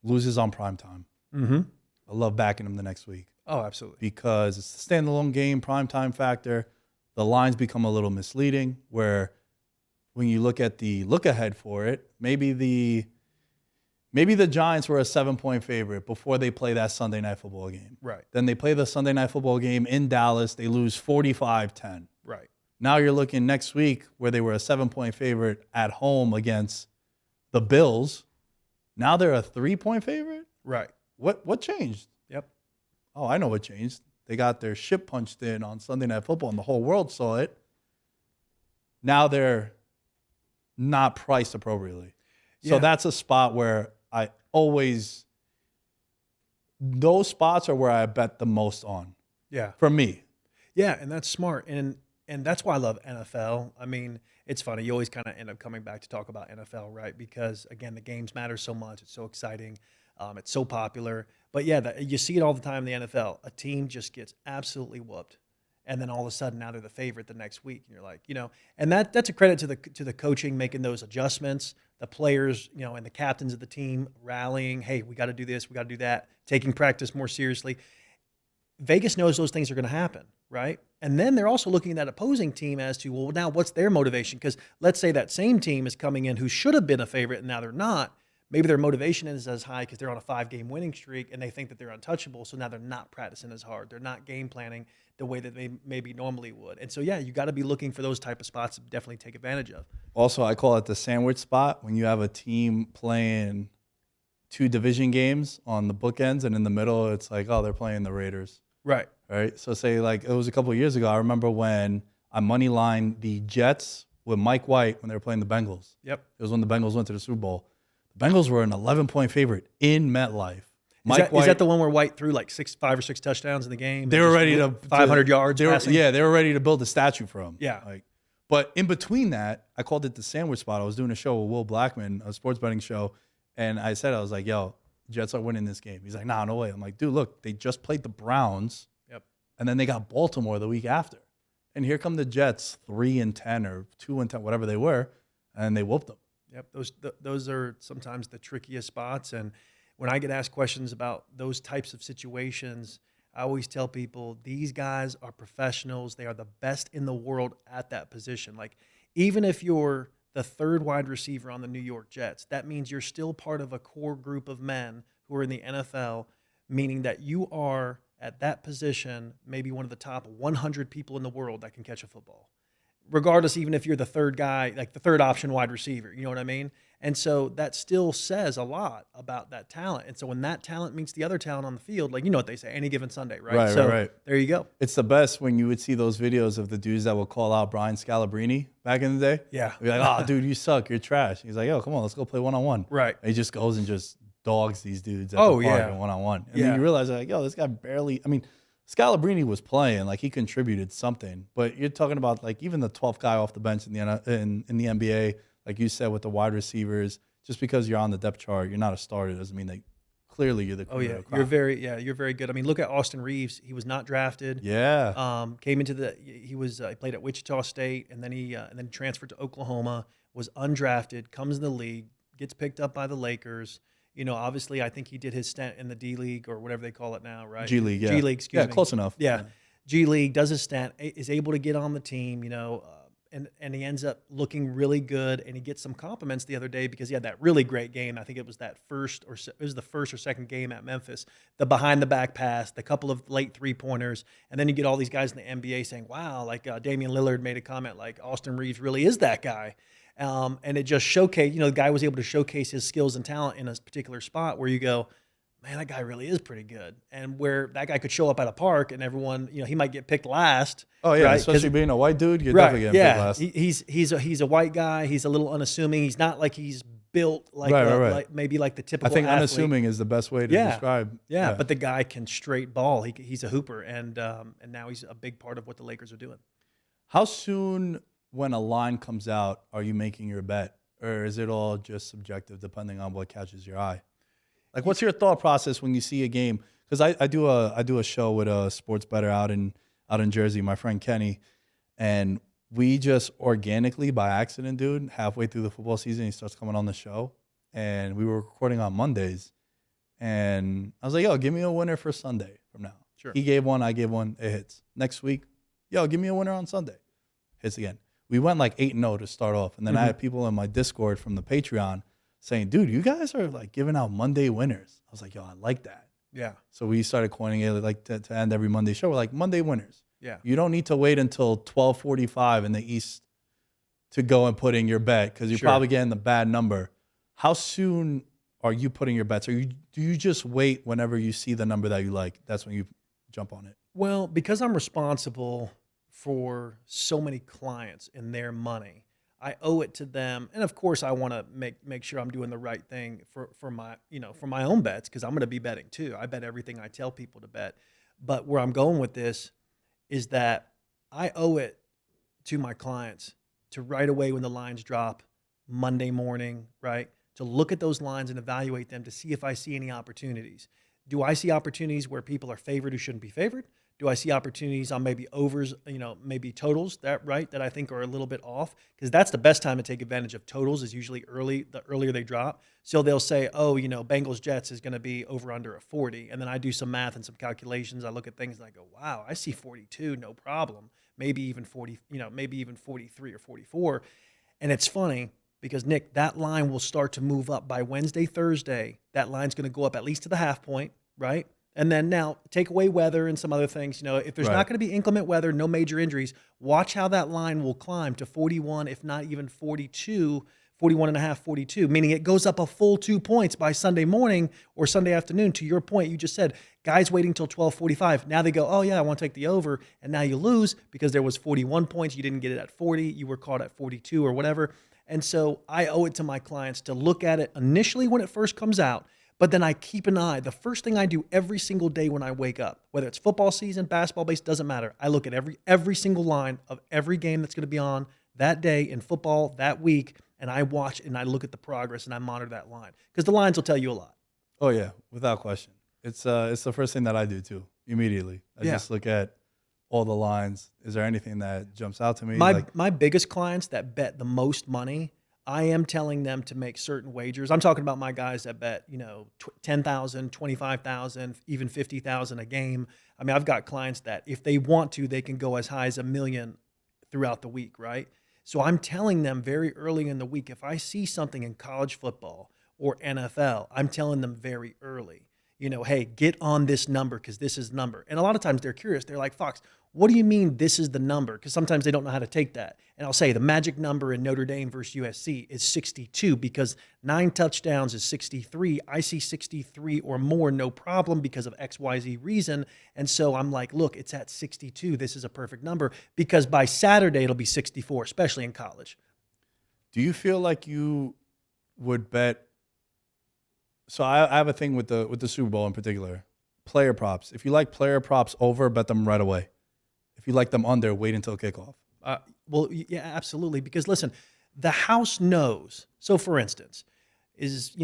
loses on primetime. Mm-hmm. I love backing them the next week. Oh, absolutely. Because it's the standalone game, primetime factor. The lines become a little misleading, where when you look at the look ahead for it, maybe the Giants were a 7-point favorite before they play that Sunday Night Football game. Right. Then they play the Sunday Night Football game in Dallas. They lose 45-10. Right. Now you're looking next week where they were a 7-point favorite at home against the Bills. Now they're a 3-point favorite? Right. What changed? Yep. Oh, I know what changed. They got their shit punched in on Sunday Night Football, and the whole world saw it. Now they're not priced appropriately. So that's a spot where I always – those spots are where I bet the most on. Yeah. For me. Yeah, and that's smart. And that's why I love NFL. I mean, it's funny. You always kind of end up coming back to talk about NFL, right? Because, again, the games matter so much. It's so exciting. It's so popular. But, yeah, you see it all the time in the NFL. A team just gets absolutely whooped. And then all of a sudden now they're the favorite the next week. And you're like, and that's a credit to the coaching making those adjustments, the players, and the captains of the team rallying, hey, we got to do this, we got to do that, taking practice more seriously. Vegas knows those things are going to happen, right? And then they're also looking at that opposing team as to, well, now what's their motivation? Because let's say that same team is coming in who should have been a favorite and now they're not. Maybe their motivation is as high because they're on a 5-game winning streak and they think that they're untouchable. So now they're not practicing as hard. They're not game planning the way that they maybe normally would. And so, yeah, you got to be looking for those type of spots to definitely take advantage of. Also, I call it the sandwich spot when you have a team playing 2 division games on the bookends, and in the middle, it's like, oh, they're playing the Raiders. Right. Right. So say like it was a couple of years ago. I remember when I moneylined the Jets with Mike White when they were playing the Bengals. Yep. It was when the Bengals went to the Super Bowl. The Bengals were an 11-point favorite in MetLife. Is that the one where White threw like 5 or 6 touchdowns in the game? They were ready to 500 yards. They were ready to build a statue for him. Yeah. But in between that, I called it the sandwich spot. I was doing a show with Will Blackman, a sports betting show, and I was like, "Yo, Jets are winning this game." He's like, "Nah, no way." I'm like, "Dude, look, they just played the Browns, and then they got Baltimore the week after, and here come the Jets, 3-10 or 2-10, whatever they were, and they whooped them." Yep, those are sometimes the trickiest spots. And when I get asked questions about those types of situations, I always tell people these guys are professionals. They are the best in the world at that position. Like, even if you're the 3rd wide receiver on the New York Jets, that means you're still part of a core group of men who are in the NFL, meaning that you are at that position maybe one of the top 100 people in the world that can catch a football. Regardless, even if you're the 3rd guy, like the 3rd option wide receiver, you know what I mean? And so that still says a lot about that talent. And so when that talent meets the other talent on the field, like, you know what they say, any given Sunday, right? Right. There you go. It's the best when you would see those videos of the dudes that would call out Brian Scalabrine back in the day. Yeah. Be like, "Oh, dude, you suck. You're trash." He's like, "Yo, come on, let's go play one-on-one." Right. And he just goes and just dogs these dudes at the park in one-on-one. And then you realize, like, yo, this guy barely – I mean, Scalabrine was playing, like he contributed something, but you're talking about like even the 12th guy off the bench in the NBA, like you said with the wide receivers. Just because you're on the depth chart, you're not a starter doesn't mean that clearly you're the. Oh yeah, you're very good. I mean, look at Austin Reeves. He was not drafted. Yeah. Came into he played at Wichita State, and then he transferred to Oklahoma. Was undrafted, comes in the league, gets picked up by the Lakers. Obviously, I think he did his stint in the D League or whatever they call it now, right? G League, yeah. G League, excuse me. Yeah, close enough. Yeah. G League, does his stint, is able to get on the team, and he ends up looking really good, and he gets some compliments the other day because he had that really great game. I think it was the first or second game at Memphis, the behind the back pass, the couple of late 3-pointers, and then you get all these guys in the NBA saying, "Wow!" Like Damian Lillard made a comment like Austin Reeves really is that guy. And it just showcased, the guy was able to showcase his skills and talent in a particular spot where you go, man, that guy really is pretty good. And where that guy could show up at a park and everyone, he might get picked last. Oh yeah, right? Especially being a white dude, you're definitely getting picked last. He's a white guy. He's a little unassuming. He's not like he's built like like maybe like the typical. I think athlete. Unassuming is the best way to describe. Yeah, but the guy can straight ball. He's a hooper, and now he's a big part of what the Lakers are doing. How soon, when a line comes out, are you making your bet, or is it all just subjective depending on what catches your eye? Like, what's your thought process when you see a game? Because I do a show with a sports bettor out in Jersey, my friend Kenny, and we just organically by accident, dude, halfway through the football season, he starts coming on the show, and we were recording on Mondays, and I was like, "Yo, give me a winner for Sunday from now." Sure. He gave one, I gave one, it hits. Next week, "Yo, give me a winner on Sunday," hits again. We went like 8-0 to start off, and then I had people in my Discord from the Patreon saying, "Dude, you guys are like giving out Monday winners." I was like, "Yo, I like that." Yeah. So we started coining it like to end every Monday show. We're like, Monday winners. Yeah. You don't need to wait until 12:45 in the East to go and put in your bet because you're Sure. probably getting the bad number. How soon are you putting your bets? Do you just wait whenever you see the number that you like? That's when you jump on it. Well, because I'm responsible for so many clients and their money, I owe it to them. And of course, I want to make sure I'm doing the right thing for my, for my own bets, because I'm going to be betting too. I bet everything I tell people to bet. But where I'm going with this is that I owe it to my clients to right away when the lines drop Monday morning, right? To look at those lines and evaluate them to see if I see any opportunities. Do I see opportunities where people are favored who shouldn't be favored? Do I see opportunities on maybe overs, maybe totals that I think are a little bit off? Because that's the best time to take advantage of totals is usually early, the earlier they drop. So they'll say, oh, Bengals Jets is going to be over under a 40. And then I do some math and some calculations. I look at things and I go, wow, I see 42, no problem. Maybe even 40, maybe even 43 or 44. And it's funny because, Nick, that line will start to move up by Wednesday, Thursday. That line's going to go up at least to the half point, right? And then now take away weather and some other things. If there's not going to be inclement weather, no major injuries, watch how that line will climb to 41, if not even 42, 41 and a half, 42, meaning it goes up a full 2 points by Sunday morning or Sunday afternoon. To your point, you just said, guys waiting till 12:45. Now they go, oh, yeah, I want to take the over. And now you lose because there was 41 points. You didn't get it at 40. You were caught at 42 or whatever. And so I owe it to my clients to look at it initially when it first comes out. But then I keep an eye. The first thing I do every single day when I wake up, whether it's football season, basketball base, doesn't matter. I look at every single line of every game that's going to be on that day in football that week, and I watch and I look at the progress and I monitor that line because the lines will tell you a lot. Oh yeah, without question. It's the first thing that I do too. Immediately, I just look at all the lines. Is there anything that jumps out to me? My biggest clients that bet the most money, I am telling them to make certain wagers. I'm talking about my guys that bet, 10,000, 25,000, even 50,000 a game. I mean, I've got clients that if they want to, they can go as high as $1 million throughout the week, right? So I'm telling them very early in the week, if I see something in college football or NFL, I'm telling them very early, hey, get on this number because this is the number. And a lot of times they're curious. They're like, Fox, what do you mean this is the number? Because sometimes they don't know how to take that. And I'll say the magic number in Notre Dame versus USC is 62 because 9 touchdowns is 63. I see 63 or more, no problem because of XYZ reason. And so I'm like, look, it's at 62. This is a perfect number because by Saturday it'll be 64, especially in college. Do you feel like you would bet? So I have a thing with the Super Bowl in particular. Player props. If you like player props over, bet them right away. If you like them under, wait until kickoff. Well, yeah, absolutely. Because listen, the house knows. So for instance, is,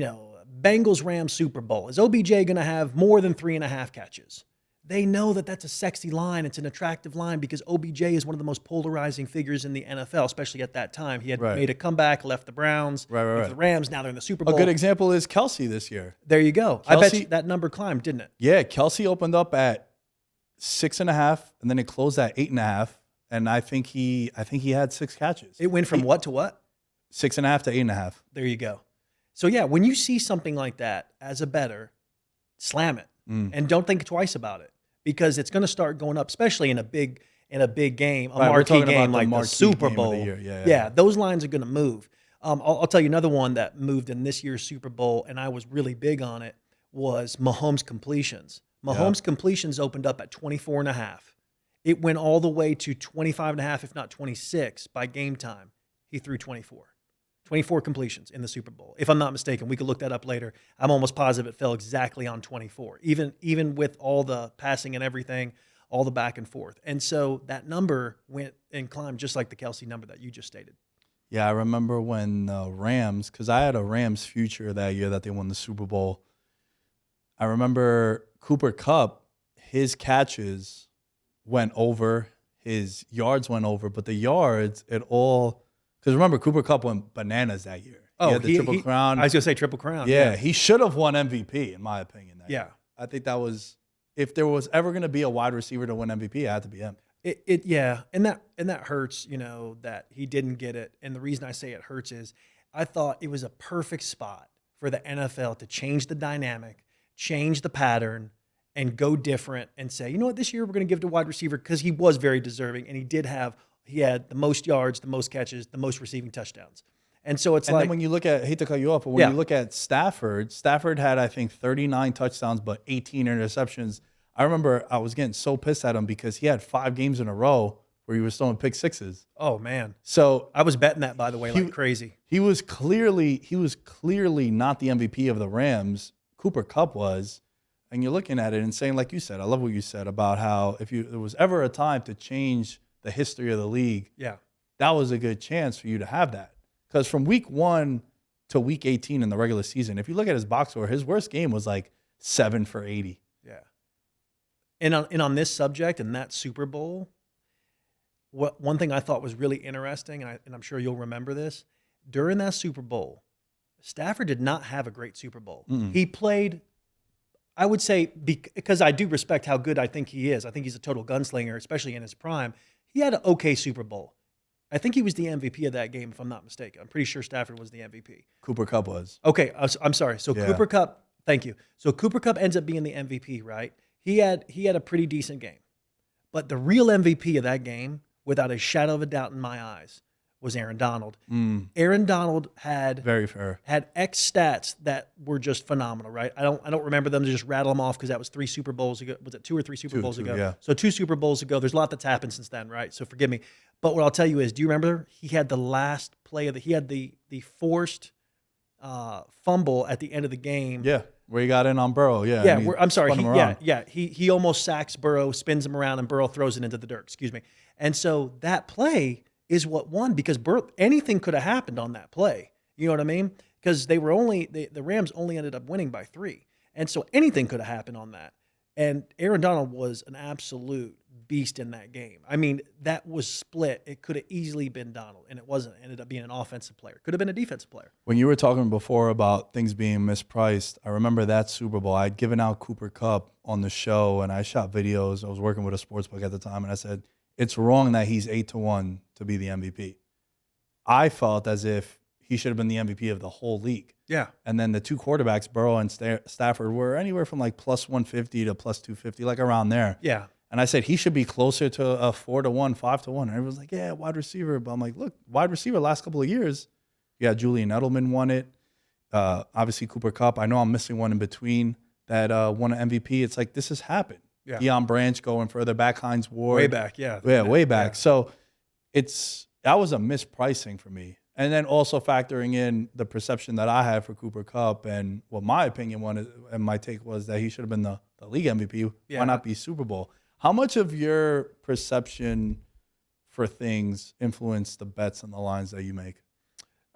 Bengals Rams Super Bowl. Is OBJ going to have more than 3.5 catches? They know that that's a sexy line. It's an attractive line because OBJ is one of the most polarizing figures in the NFL, especially at that time. He had made a comeback, left the Browns, right. the Rams. Now they're in the Super Bowl. A good example is Kelsey this year. There you go. I bet you that number climbed, didn't it? Yeah, Kelsey opened up at 6.5, and then it closed at 8.5. And I think he had 6 catches. It went from what to what? 6.5 to 8.5. There you go. So yeah, when you see something like that as a bettor, slam it and don't think twice about it because it's going to start going up, especially in a big game, a marquee game like the Super Bowl. Yeah, those lines are going to move. I'll tell you another one that moved in this year's Super Bowl, and I was really big on it, was Mahomes completions. Mahomes completions opened up at 24.5. It went all the way to 25.5, if not 26 by game time. He threw 24. 24 completions in the Super Bowl. If I'm not mistaken, we could look that up later. I'm almost positive it fell exactly on 24, even with all the passing and everything, all the back and forth. And so that number went and climbed just like the Kelsey number that you just stated. Yeah, I remember when Rams, because I had a Rams future that year that they won the Super Bowl. I remember Cooper Kupp, his catches went over, his yards went over, but the yards, because remember, Cooper Kupp went bananas that year. He had the Triple Crown. I was going to say Triple Crown. Yeah, he should have won MVP, in my opinion. That yeah. year. I think that was, if there was ever going to be a wide receiver to win MVP, it had to be him. Yeah, and that hurts, that he didn't get it. And the reason I say it hurts is I thought it was a perfect spot for the NFL to change the dynamic, change the pattern, and go different and say, you know what, this year we're going to give to wide receiver because he was very deserving and he had the most yards, the most catches, the most receiving touchdowns. And so it's And like, then when you look at, I hate to cut you off, but when Yeah. you look at Stafford had, I think, 39 touchdowns, but 18 interceptions. I remember I was getting so pissed at him because he had 5 games in a row where he was throwing pick sixes. oh man, So I was betting that, by the way, like crazy. he was clearly not the MVP of the Rams. Cooper Kupp was. And you're looking at it and saying, like you said, I love what you said about how there was ever a time to change the history of the league, Yeah. that was a good chance for you to have that. Because from week 1 to week 18 in the regular season, if you look at his box score, his worst game was like 7 for 80. Yeah. And on this subject and that Super Bowl, one thing I thought was really interesting, and I'm sure you'll remember this, during that Super Bowl, Stafford did not have a great Super Bowl. He played, I would say, because I do respect how good I think he is. I think he's a total gunslinger, especially in his prime. He had an okay Super Bowl. I think he was the MVP of that game, if I'm not mistaken. I'm pretty sure Stafford was the MVP. Cooper Kupp was. Okay, I'm sorry. So Yeah. Cooper Kupp, thank you. So Cooper Kupp ends up being the MVP, right? He had a pretty decent game. But the real MVP of that game, without a shadow of a doubt in my eyes, was Aaron Donald. Aaron Donald had Very fair. X stats that were just phenomenal, right? I don't remember them to just rattle them off because that was 3 Super Bowls ago. Was it 2 or 3 Super Bowls ago? Yeah. So 2 Super Bowls ago. There's a lot that's happened since then, right? So forgive me. But what I'll tell you is, do you remember he had the last play of he had the forced fumble at the end of the game? Yeah, where he got in on Burrow. Yeah. Yeah, and he I'm sorry. spun him around. He almost sacks Burrow, spins him around, and Burrow throws it into the dirt. Excuse me. And so that play is what won because anything could have happened on that play. You know what I mean? Because they were the Rams only ended up winning by 3, and so anything could have happened on that. And Aaron Donald was an absolute beast in that game. I mean, that was split. It could have easily been Donald, and it wasn't. It ended up being an offensive player. Could have been a defensive player. When you were talking before about things being mispriced, I remember that Super Bowl. I'd given out Cooper Kupp on the show, and I shot videos. I was working with a sports book at the time, and I said, it's wrong that he's 8-1 to be the MVP. I felt as if he should have been the MVP of the whole league. Yeah. And then the 2 quarterbacks, Burrow and Stafford, were anywhere from like plus 150 to plus 250, like around there. Yeah. And I said he should be closer to a 4-1, 5-1. And everyone's like, yeah, wide receiver. But I'm like, look, wide receiver last couple of years, yeah, Julian Edelman won it. Obviously Cooper Kupp. I know I'm missing one in between that won an MVP. It's like this has happened. Yeah. Deion Branch going further back, Hines Ward. Way back, yeah. Yeah, way back. Yeah. So that was a mispricing for me. And then also factoring in the perception that I had for Cooper Kupp and what my opinion was and my take was that he should have been the league MVP. Yeah. Why not be Super Bowl? How much of your perception for things influence the bets and the lines that you make?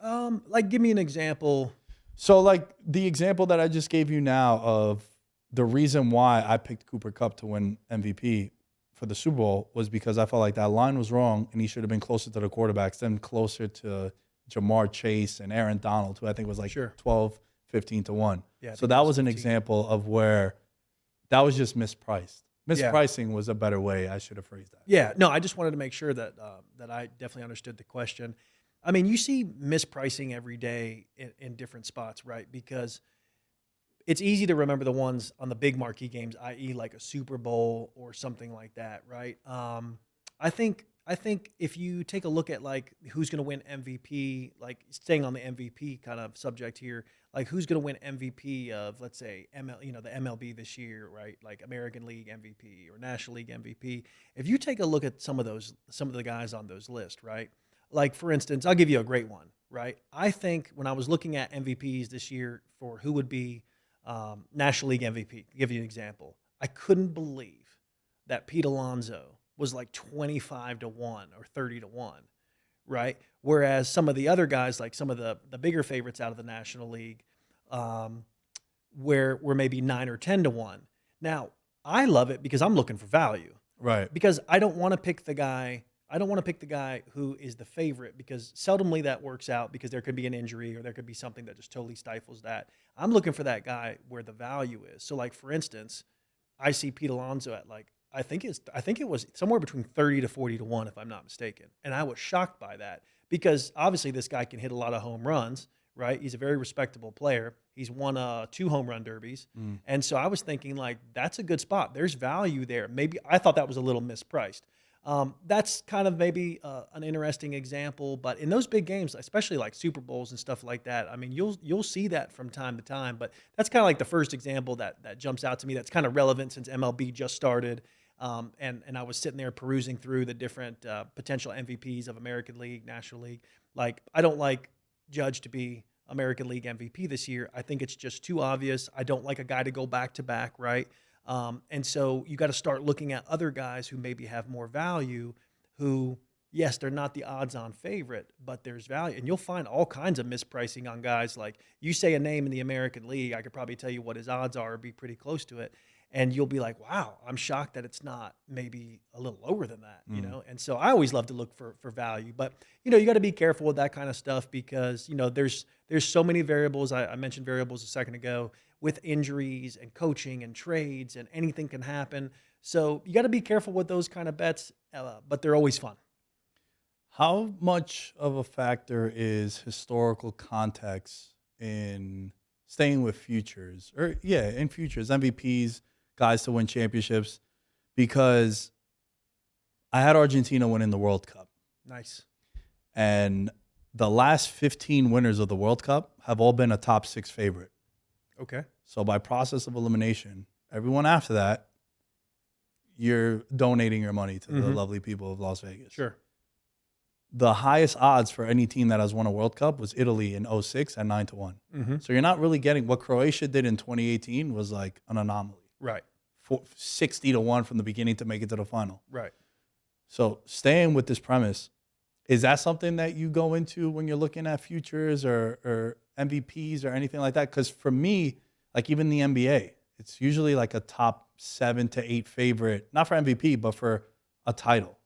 Like, give me an example. So, like the example that I just gave you now of the reason why I picked Cooper Kupp to win MVP for the Super Bowl was because I felt like that line was wrong and he should have been closer to the quarterbacks than closer to Jamar Chase and Aaron Donald, who I think was like 12, 15-1. Yeah, so that was an example of where that was just mispriced. Mispricing was a better way. I should have phrased that. Yeah, no, I just wanted to make sure that that I definitely understood the question. I mean, you see mispricing every day in different spots, right? Because it's easy to remember the ones on the big marquee games, i.e., like a Super Bowl or something like that, right? I think if you take a look at like who's going to win MVP, like staying on the MVP kind of subject here, like who's going to win MVP of, let's say, the MLB this year, right? Like American League MVP or National League MVP. If you take a look at some of the guys on those lists, right? Like for instance, I'll give you a great one, right? I think when I was looking at MVPs this year for who would be National League MVP, to give you an example, I couldn't believe that Pete Alonso was like 25-1 or 30-1, right? Whereas some of the other guys, like some of the bigger favorites out of the National League, were maybe 9 or 10-1. Now, I love it because I'm looking for value. Right. Because I don't want to pick the guy who is the favorite, because seldomly that works out because there could be an injury or there could be something that just totally stifles that. I'm looking for that guy where the value is. So like for instance, I see Pete Alonso at like I think it was somewhere between 30 to 40-1 if I'm not mistaken. And I was shocked by that because obviously this guy can hit a lot of home runs, right? He's a very respectable player. He's won 2 home run derbies. And so I was thinking, like, that's a good spot. There's value there. Maybe I thought that was a little mispriced. That's kind of maybe an interesting example, but in those big games, especially like Super Bowls and stuff like that, I mean, you'll see that from time to time. But that's kind of like the first example that jumps out to me. That's kind of relevant since MLB just started, and I was sitting there perusing through the different potential MVPs of American League, National League. Like, I don't like Judge to be American League MVP this year. I think it's just too obvious. I don't like a guy to go back to back, right? And so you got to start looking at other guys who maybe have more value, who, yes, they're not the odds-on favorite, but there's value. And you'll find all kinds of mispricing on guys. Like, you say a name in the American League, I could probably tell you what his odds are or be pretty close to it. And you'll be like, wow, I'm shocked that it's not maybe a little lower than that, you know? And so I always love to look for value. But, you know, you got to be careful with that kind of stuff because, you know, there's so many variables. I mentioned variables a second ago with injuries and coaching and trades, and anything can happen. So you got to be careful with those kind of bets, but they're always fun. How much of a factor is historical context in staying with futures? Or, yeah, in futures, MVPs, guys to win championships, because I had Argentina winning the World Cup. Nice. And the last 15 winners of the World Cup have all been a top 6 favorite. Okay. So by process of elimination, everyone after that, you're donating your money to the lovely people of Las Vegas. Sure. The highest odds for any team that has won a World Cup was Italy in 06 at 9-1. So you're not really getting what Croatia did in 2018 was like an anomaly. Right. 60-1 from the beginning to make it to the final. Right. So staying with this premise, is that something that you go into when you're looking at futures or MVPs or anything like that? Because for me, like even the NBA, it's usually like a top 7 to 8 favorite, not for MVP, but for a title.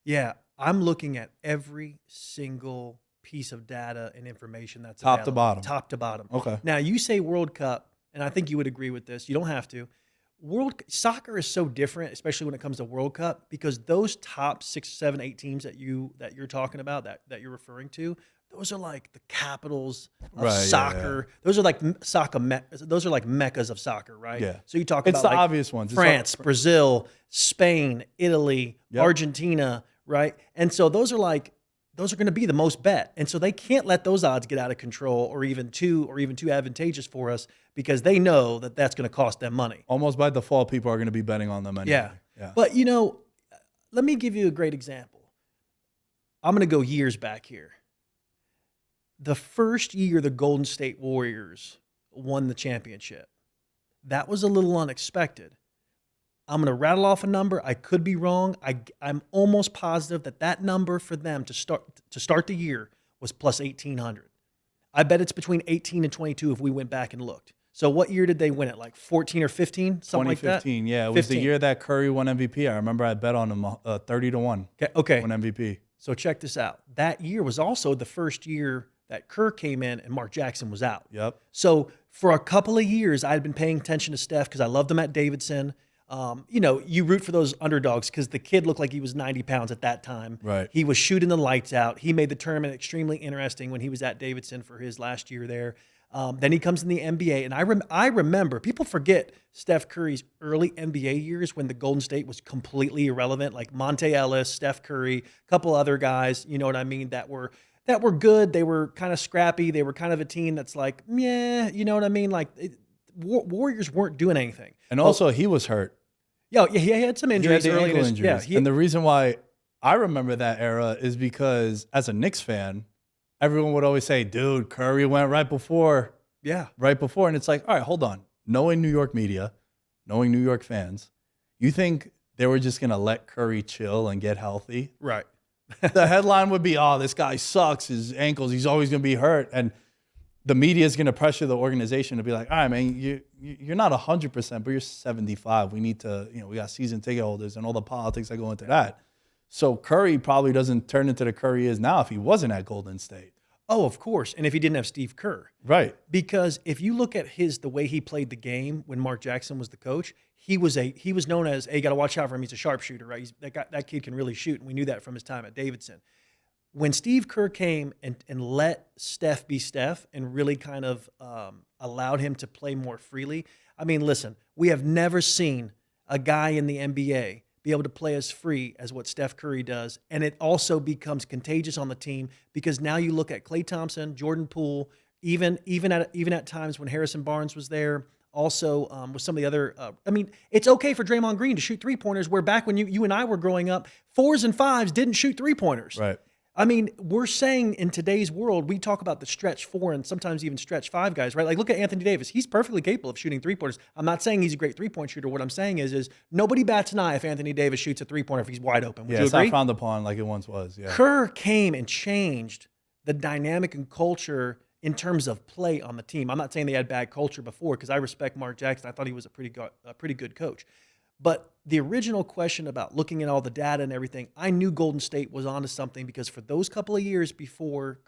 Yeah. I'm looking at every single piece of data and information that's Top to available. bottom. Top to bottom. Okay. Now, you say World Cup, and I think you would agree with this. You don't have to. Soccer is so different, especially when it comes to World Cup, because those top 6, 7, 8 teams that you're talking about, that you're referring to, those are like the capitals of soccer. Yeah. Those are like those are like meccas of soccer, right? Yeah. So you talk it's about the like obvious ones. France, Brazil, Spain, Italy, Argentina, right? And so those are going to be the most bet. And so they can't let those odds get out of control or even too advantageous for us, because they know that that's going to cost them money. Almost by default, people are going to be betting on them anyway. Yeah. But, you know, let me give you a great example. I'm going to go years back here. The first year the Golden State Warriors won the championship, that was a little unexpected. I'm going to rattle off a number. I could be wrong. I'm almost positive that number for them to start the year was plus 1,800. I bet it's between 18 and 22 if we went back and looked. So what year did they win it? Like 14 or 15? Something like that? 2015, yeah. It was 15. the year that Curry won MVP. I remember I bet on him 30-1. Okay. Won MVP. So check this out. That year was also the first year that Kerr came in and Mark Jackson was out. Yep. So for a couple of years, I had been paying attention to Steph because I loved him at Davidson. You know, you root for those underdogs because the kid looked like he was 90 pounds at that time. Right. He was shooting the lights out. He made the tournament extremely interesting when he was at Davidson for his last year there. Then he comes in the NBA, and I remember, people forget Steph Curry's early NBA years when the Golden State was completely irrelevant, like Monte Ellis, Steph Curry, a couple other guys, you know what I mean, that were good. They were kind of scrappy. They were kind of a team that's like, yeah, you know what I mean? Like Warriors weren't doing anything. And also he was hurt. Yeah, he had some injuries early in his injuries. Yeah, and the reason why I remember that era is because as a Knicks fan, everyone would always say, dude, Curry went right before. Yeah. Right before. And it's like, all right, hold on. Knowing New York media, knowing New York fans, you think they were just going to let Curry chill and get healthy? Right. The headline would be, oh, this guy sucks. His ankles, he's always going to be hurt. And the media is going to pressure the organization to be like, all right, man, you're not 100%, but you're 75. We need to, we got season ticket holders and all the politics that go into that. So Curry probably doesn't turn into the Curry he is now if he wasn't at Golden State. Oh, of course. And if he didn't have Steve Kerr. Right. Because if you look at the way he played the game when Mark Jackson was the coach, he was known as, hey, you got to watch out for him. He's a sharpshooter, right? That kid can really shoot. And we knew that from his time at Davidson. when Steve Kerr came and let Steph be Steph and really kind of allowed him to play more freely. I mean, listen, we have never seen a guy in the NBA be able to play as free as what Steph Curry does. And it also becomes contagious on the team because now you look at Klay Thompson, Jordan Poole, even at times when Harrison Barnes was there, also with some of the other, I mean, it's okay for Draymond Green to shoot three-pointers, where back when you and I were growing up, 4s and 5s didn't shoot three-pointers. Right. I mean, we're saying in today's world, we talk about the stretch 4 and sometimes even stretch 5 guys, right? Like, look at Anthony Davis. He's perfectly capable of shooting three-pointers. I'm not saying he's a great three-point shooter. What I'm saying is nobody bats an eye if Anthony Davis shoots a three-pointer if he's wide open. Would you it's agree? not frowned upon like it once was. Yeah. Kerr came and changed the dynamic and culture in terms of play on the team. I'm not saying they had bad culture before, because I respect Mark Jackson. I thought he was a pretty good coach. But the original question about looking at all the data and everything, I knew Golden State was onto something, because for those couple of years before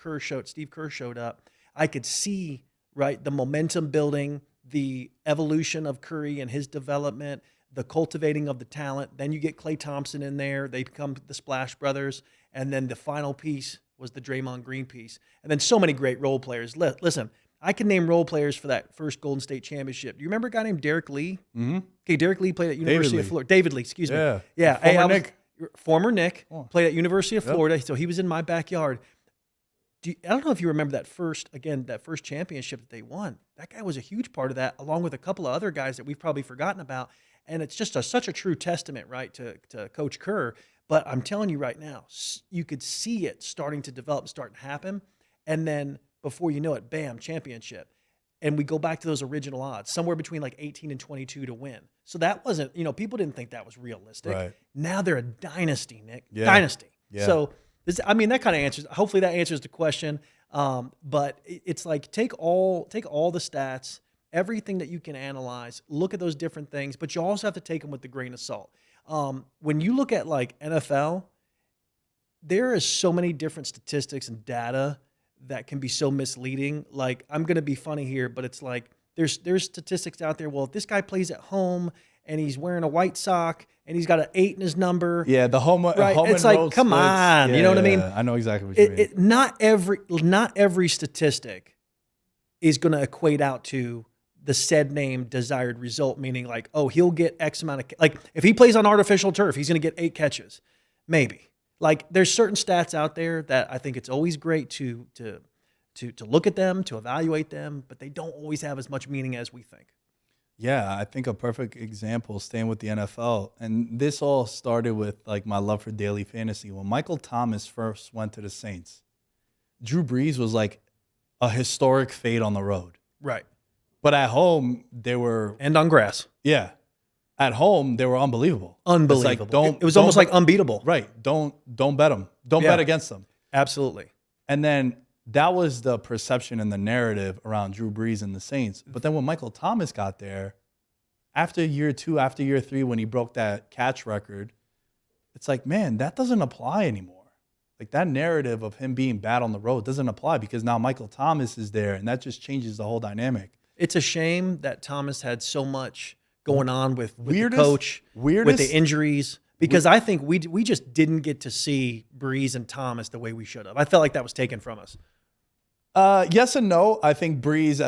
Steve Kerr showed up, I could see, right, the momentum building, the evolution of Curry and his development, the cultivating of the talent. Then you get Klay Thompson in there. They become the Splash Brothers. And then the final piece was the Draymond Green piece. And then so many great role players. Listen, I can name role players for that first Golden State championship. Do you remember a guy named Derek Lee? Mm-hmm. Okay, Derek Lee played at University of Florida. David Lee, excuse me. Yeah. Former Nick. Played at University of Florida, so he was in my backyard. I don't know if you remember that first championship that they won. That guy was a huge part of that, along with a couple of other guys that we've probably forgotten about. And it's just such a true testament, right, to Coach Kerr. But I'm telling you right now, you could see it starting to develop, starting to happen. And then before you know it, bam, championship. And we go back to those original odds, somewhere between like 18 and 22 to win. So that wasn't, people didn't think that was realistic. Right. Now they're a dynasty, Nick. Yeah. Dynasty. Yeah. So, that kind of answers, hopefully that answers the question. But it's like, take all the stats, everything that you can analyze, look at those different things, but you also have to take them with a grain of salt. When you look at like NFL, there is so many different statistics and data that can be so misleading. Like, I'm going to be funny here, but it's like there's statistics out there. Well, if this guy plays at home and he's wearing a white sock and he's got an 8 in his number, yeah, the home right? home it's and like, road come splits. on, Yeah, you know what I mean? I know exactly what you mean. Not every statistic is going to equate out to the said name desired result, meaning like, oh, he'll get X amount of, like, if he plays on artificial turf, he's going to get 8 catches, maybe. Like, there's certain stats out there that I think it's always great to look at them, to evaluate them, but they don't always have as much meaning as we think. Yeah, I think a perfect example, staying with the NFL, and this all started with like my love for daily fantasy. When Michael Thomas first went to the Saints, Drew Brees was like a historic fade on the road. Right. But at home, they were... And on grass. Yeah. At home, they were unbelievable. Unbelievable. Like, it was almost like unbeatable. Right. Don't bet them. Don't bet against them. Absolutely. And then that was the perception and the narrative around Drew Brees and the Saints. But then when Michael Thomas got there, after year 2, after year 3, when he broke that catch record, it's like, man, that doesn't apply anymore. Like, that narrative of him being bad on the road doesn't apply, because now Michael Thomas is there, and that just changes the whole dynamic. It's a shame that Thomas had so much going on with the coach, with the injuries, because I think we just didn't get to see Brees and Thomas the way we should have. I felt like that was taken from us. Yes and no. I think Brees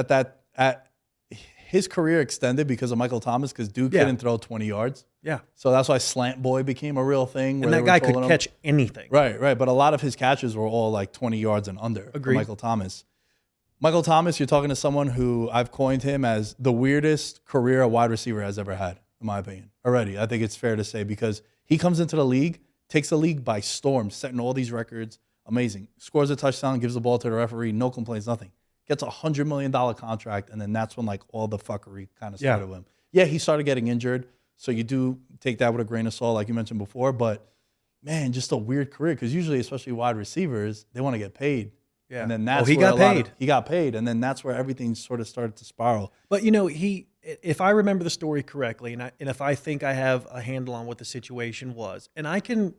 at his career extended because of Michael Thomas, because Duke couldn't throw 20 yards. Yeah. So that's why slant boy became a real thing. And that guy could catch anything. Right. But a lot of his catches were all like 20 yards and under. Agreed. For Michael Thomas. Michael Thomas, you're talking to someone who I've coined him as the weirdest career a wide receiver has ever had, in my opinion. Already, I think it's fair to say, because he comes into the league, takes the league by storm, setting all these records. Amazing. Scores a touchdown, gives the ball to the referee, no complaints, nothing. Gets a $100 million contract, and then that's when like all the fuckery kind of started with him. Yeah, he started getting injured, so you do take that with a grain of salt, like you mentioned before. But man, just a weird career, because usually, especially wide receivers, they want to get paid. Yeah. And then that's he got paid. He got paid, and then that's where everything sort of started to spiral. But if I remember the story correctly, and if I think I have a handle on what the situation was, and I can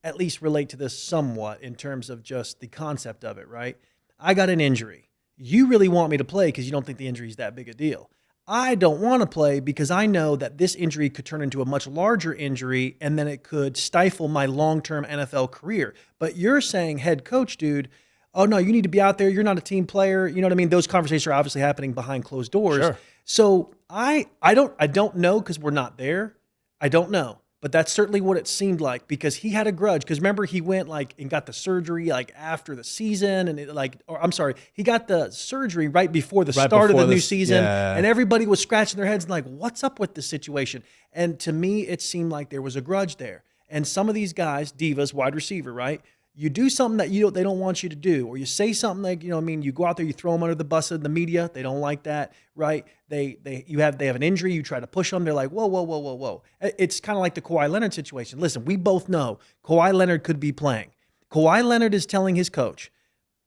at least relate to this somewhat in terms of just the concept of it, right? I got an injury. You really want me to play because you don't think the injury is that big a deal. I don't want to play because I know that this injury could turn into a much larger injury and then it could stifle my long-term NFL career. But you're saying, head coach, dude, oh no, you need to be out there. You're not a team player. You know what I mean? Those conversations are obviously happening behind closed doors. Sure. So I don't know because we're not there. I don't know. But that's certainly what it seemed like because he had a grudge. Because remember, he went like and got the surgery like after the season, and I'm sorry, he got the surgery right before the start of the new season, and everybody was scratching their heads and like, what's up with this situation? And to me, it seemed like there was a grudge there. And some of these guys, Divas, wide receiver, right? You do something that they don't want you to do, or you say something like, you go out there, you throw them under the bus in the media. They don't like that, right? They have an injury. You try to push them. They're like, whoa, whoa, whoa, whoa, whoa. It's kind of like the Kawhi Leonard situation. Listen, we both know Kawhi Leonard could be playing. Kawhi Leonard is telling his coach,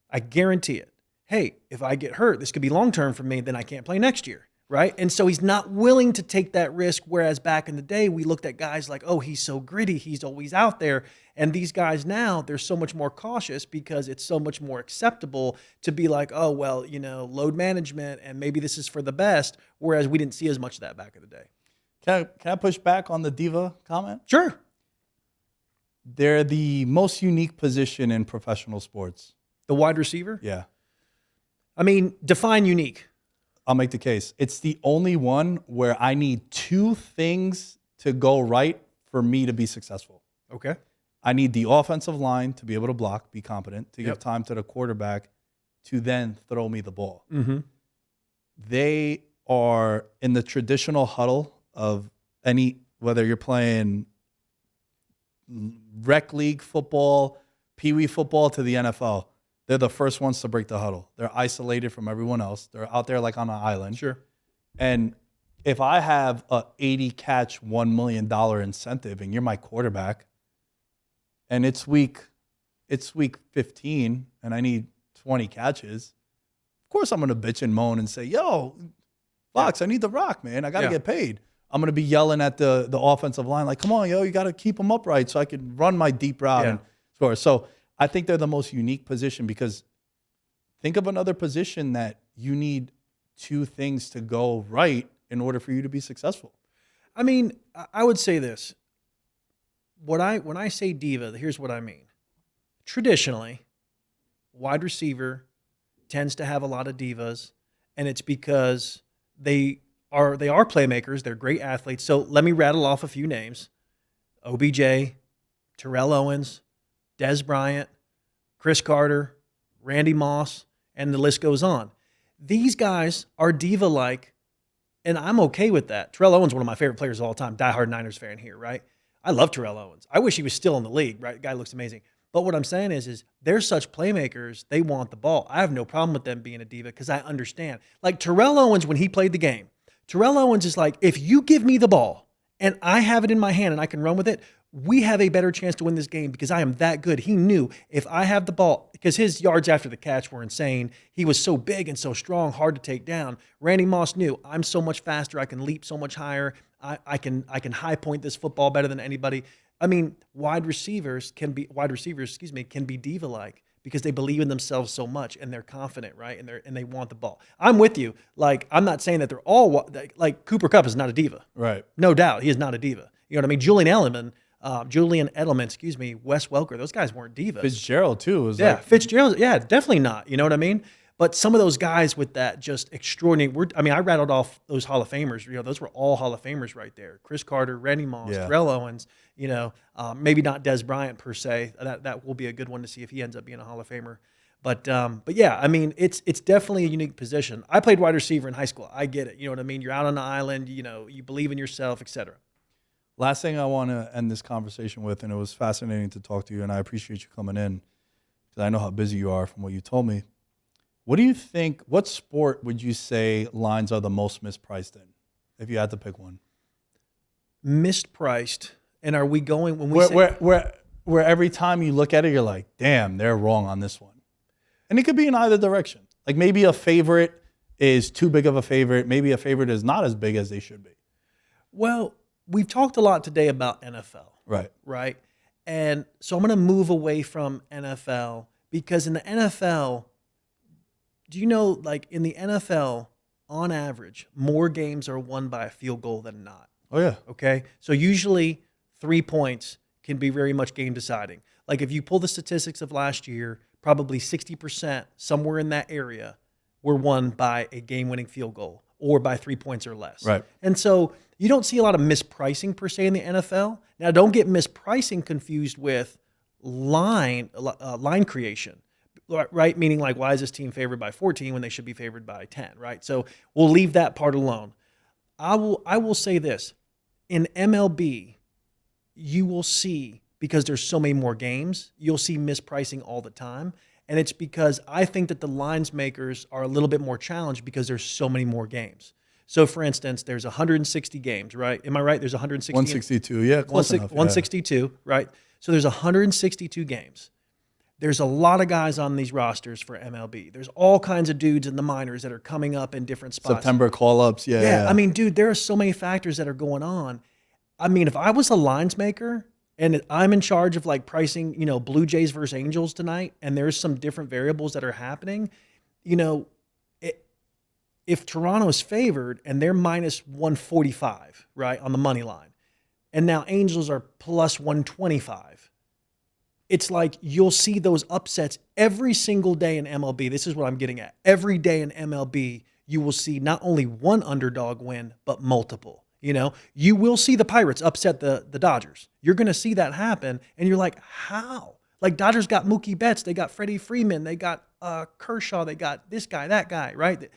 I guarantee it. Hey, if I get hurt, this could be long-term for me. Then I can't play next year. Right. And so he's not willing to take that risk. Whereas back in the day, we looked at guys like, oh, he's so gritty. He's always out there. And these guys now, they're so much more cautious because it's so much more acceptable to be like, oh, well, load management and maybe this is for the best. Whereas we didn't see as much of that back in the day. Can I push back on the Diva comment? Sure. They're the most unique position in professional sports. The wide receiver? Yeah. I mean, define unique. I'll make the case. It's the only one where I need two things to go right for me to be successful. Okay. I need the offensive line to be able to block, be competent, to give Yep. time to the quarterback to then throw me the ball. Mm-hmm. They are in the traditional huddle of whether you're playing rec league football, pee-wee football to the NFL. They're the first ones to break the huddle. They're isolated from everyone else. They're out there like on an island. Sure. And if I have a 80-catch, $1 million incentive and you're my quarterback and it's week 15 and I need 20 catches, of course I'm going to bitch and moan and say, yo, Fox, I need the rock, man. I got to get paid. I'm going to be yelling at the offensive line like, come on, yo, you got to keep them upright so I can run my deep route and score. So I think they're the most unique position because think of another position that you need two things to go right in order for you to be successful. I mean, I would say this. When I say diva, here's what I mean. Traditionally, wide receiver tends to have a lot of divas, and it's because they are playmakers. They're great athletes. So let me rattle off a few names. OBJ, Terrell Owens, Dez Bryant, Chris Carter, Randy Moss, and the list goes on. These guys are diva-like, and I'm okay with that. Terrell Owens, one of my favorite players of all time, diehard Niners fan here, right? I love Terrell Owens. I wish he was still in the league, right? The guy looks amazing. But what I'm saying is they're such playmakers, they want the ball. I have no problem with them being a diva because I understand. Like Terrell Owens, when he played the game, Terrell Owens is like, if you give me the ball and I have it in my hand and I can run with it, we have a better chance to win this game because I am that good. He knew if I have the ball, because his yards after the catch were insane. He was so big and so strong, hard to take down. Randy Moss knew I'm so much faster. I can leap so much higher. I can high point this football better than anybody. I mean, wide receivers can be diva-like because they believe in themselves so much and they're confident, right? And they want the ball. I'm with you. Like, I'm not saying that they're all like Cooper Kupp is not a diva, right? No doubt, he is not a diva. You know what I mean? Julian Edelman, Wes Welker, those guys weren't divas. Fitzgerald too. Fitzgerald, definitely not. You know what I mean? But some of those guys with that just extraordinary. I rattled off those Hall of Famers. Those were all Hall of Famers right there. Chris Carter, Randy Moss, Terrell Owens. Maybe not Dez Bryant per se. That will be a good one to see if he ends up being a Hall of Famer. But yeah, I mean, it's definitely a unique position. I played wide receiver in high school. I get it. You know what I mean? You're out on the island. You believe in yourself, etc. Last thing I want to end this conversation with, and it was fascinating to talk to you, and I appreciate you coming in because I know how busy you are from what you told me. What do you think, what sport would you say lines are the most mispriced in, if you had to pick one? Mispriced? And are we going, when we where every time you look at it, you're like, damn, they're wrong on this one. And it could be in either direction. Like maybe a favorite is too big of a favorite. Maybe a favorite is not as big as they should be. Well, we've talked a lot today about NFL. Right? And so I'm going to move away from NFL because in the NFL, do you know, like in the NFL, on average, more games are won by a field goal than not. Oh yeah. Okay. So usually 3 points can be very much game deciding. Like if you pull the statistics of last year, probably 60%, somewhere in that area, were won by a game winning field goal or by 3 points or less. Right. And so you don't see a lot of mispricing per se in the NFL. Now, don't get mispricing confused with line creation, right? Meaning like, why is this team favored by 14 when they should be favored by 10, right? So we'll leave that part alone. I will say this. In MLB, you will see, because there's so many more games, you'll see mispricing all the time. And it's because I think that the lines makers are a little bit more challenged because there's so many more games. So, for instance, there's 160 games, right? Am I right? There's 160. 162. Yeah, close enough. 162, right? So there's 162 games. There's a lot of guys on these rosters for MLB. There's all kinds of dudes in the minors that are coming up in different spots. September call-ups. Yeah. I mean, dude, there are so many factors that are going on. I mean, if I was a lines maker and I'm in charge of like pricing, Blue Jays versus Angels tonight, and there's some different variables that are happening, if Toronto is favored and they're minus 145, right, on the money line, and now Angels are plus 125, it's like you'll see those upsets every single day in MLB. This is what I'm getting at. Every day in MLB, you will see not only one underdog win, but multiple. You will see the Pirates upset the Dodgers. You're going to see that happen, and you're like, how? Like, Dodgers got Mookie Betts, they got Freddie Freeman, they got Kershaw, they got this guy, that guy, right?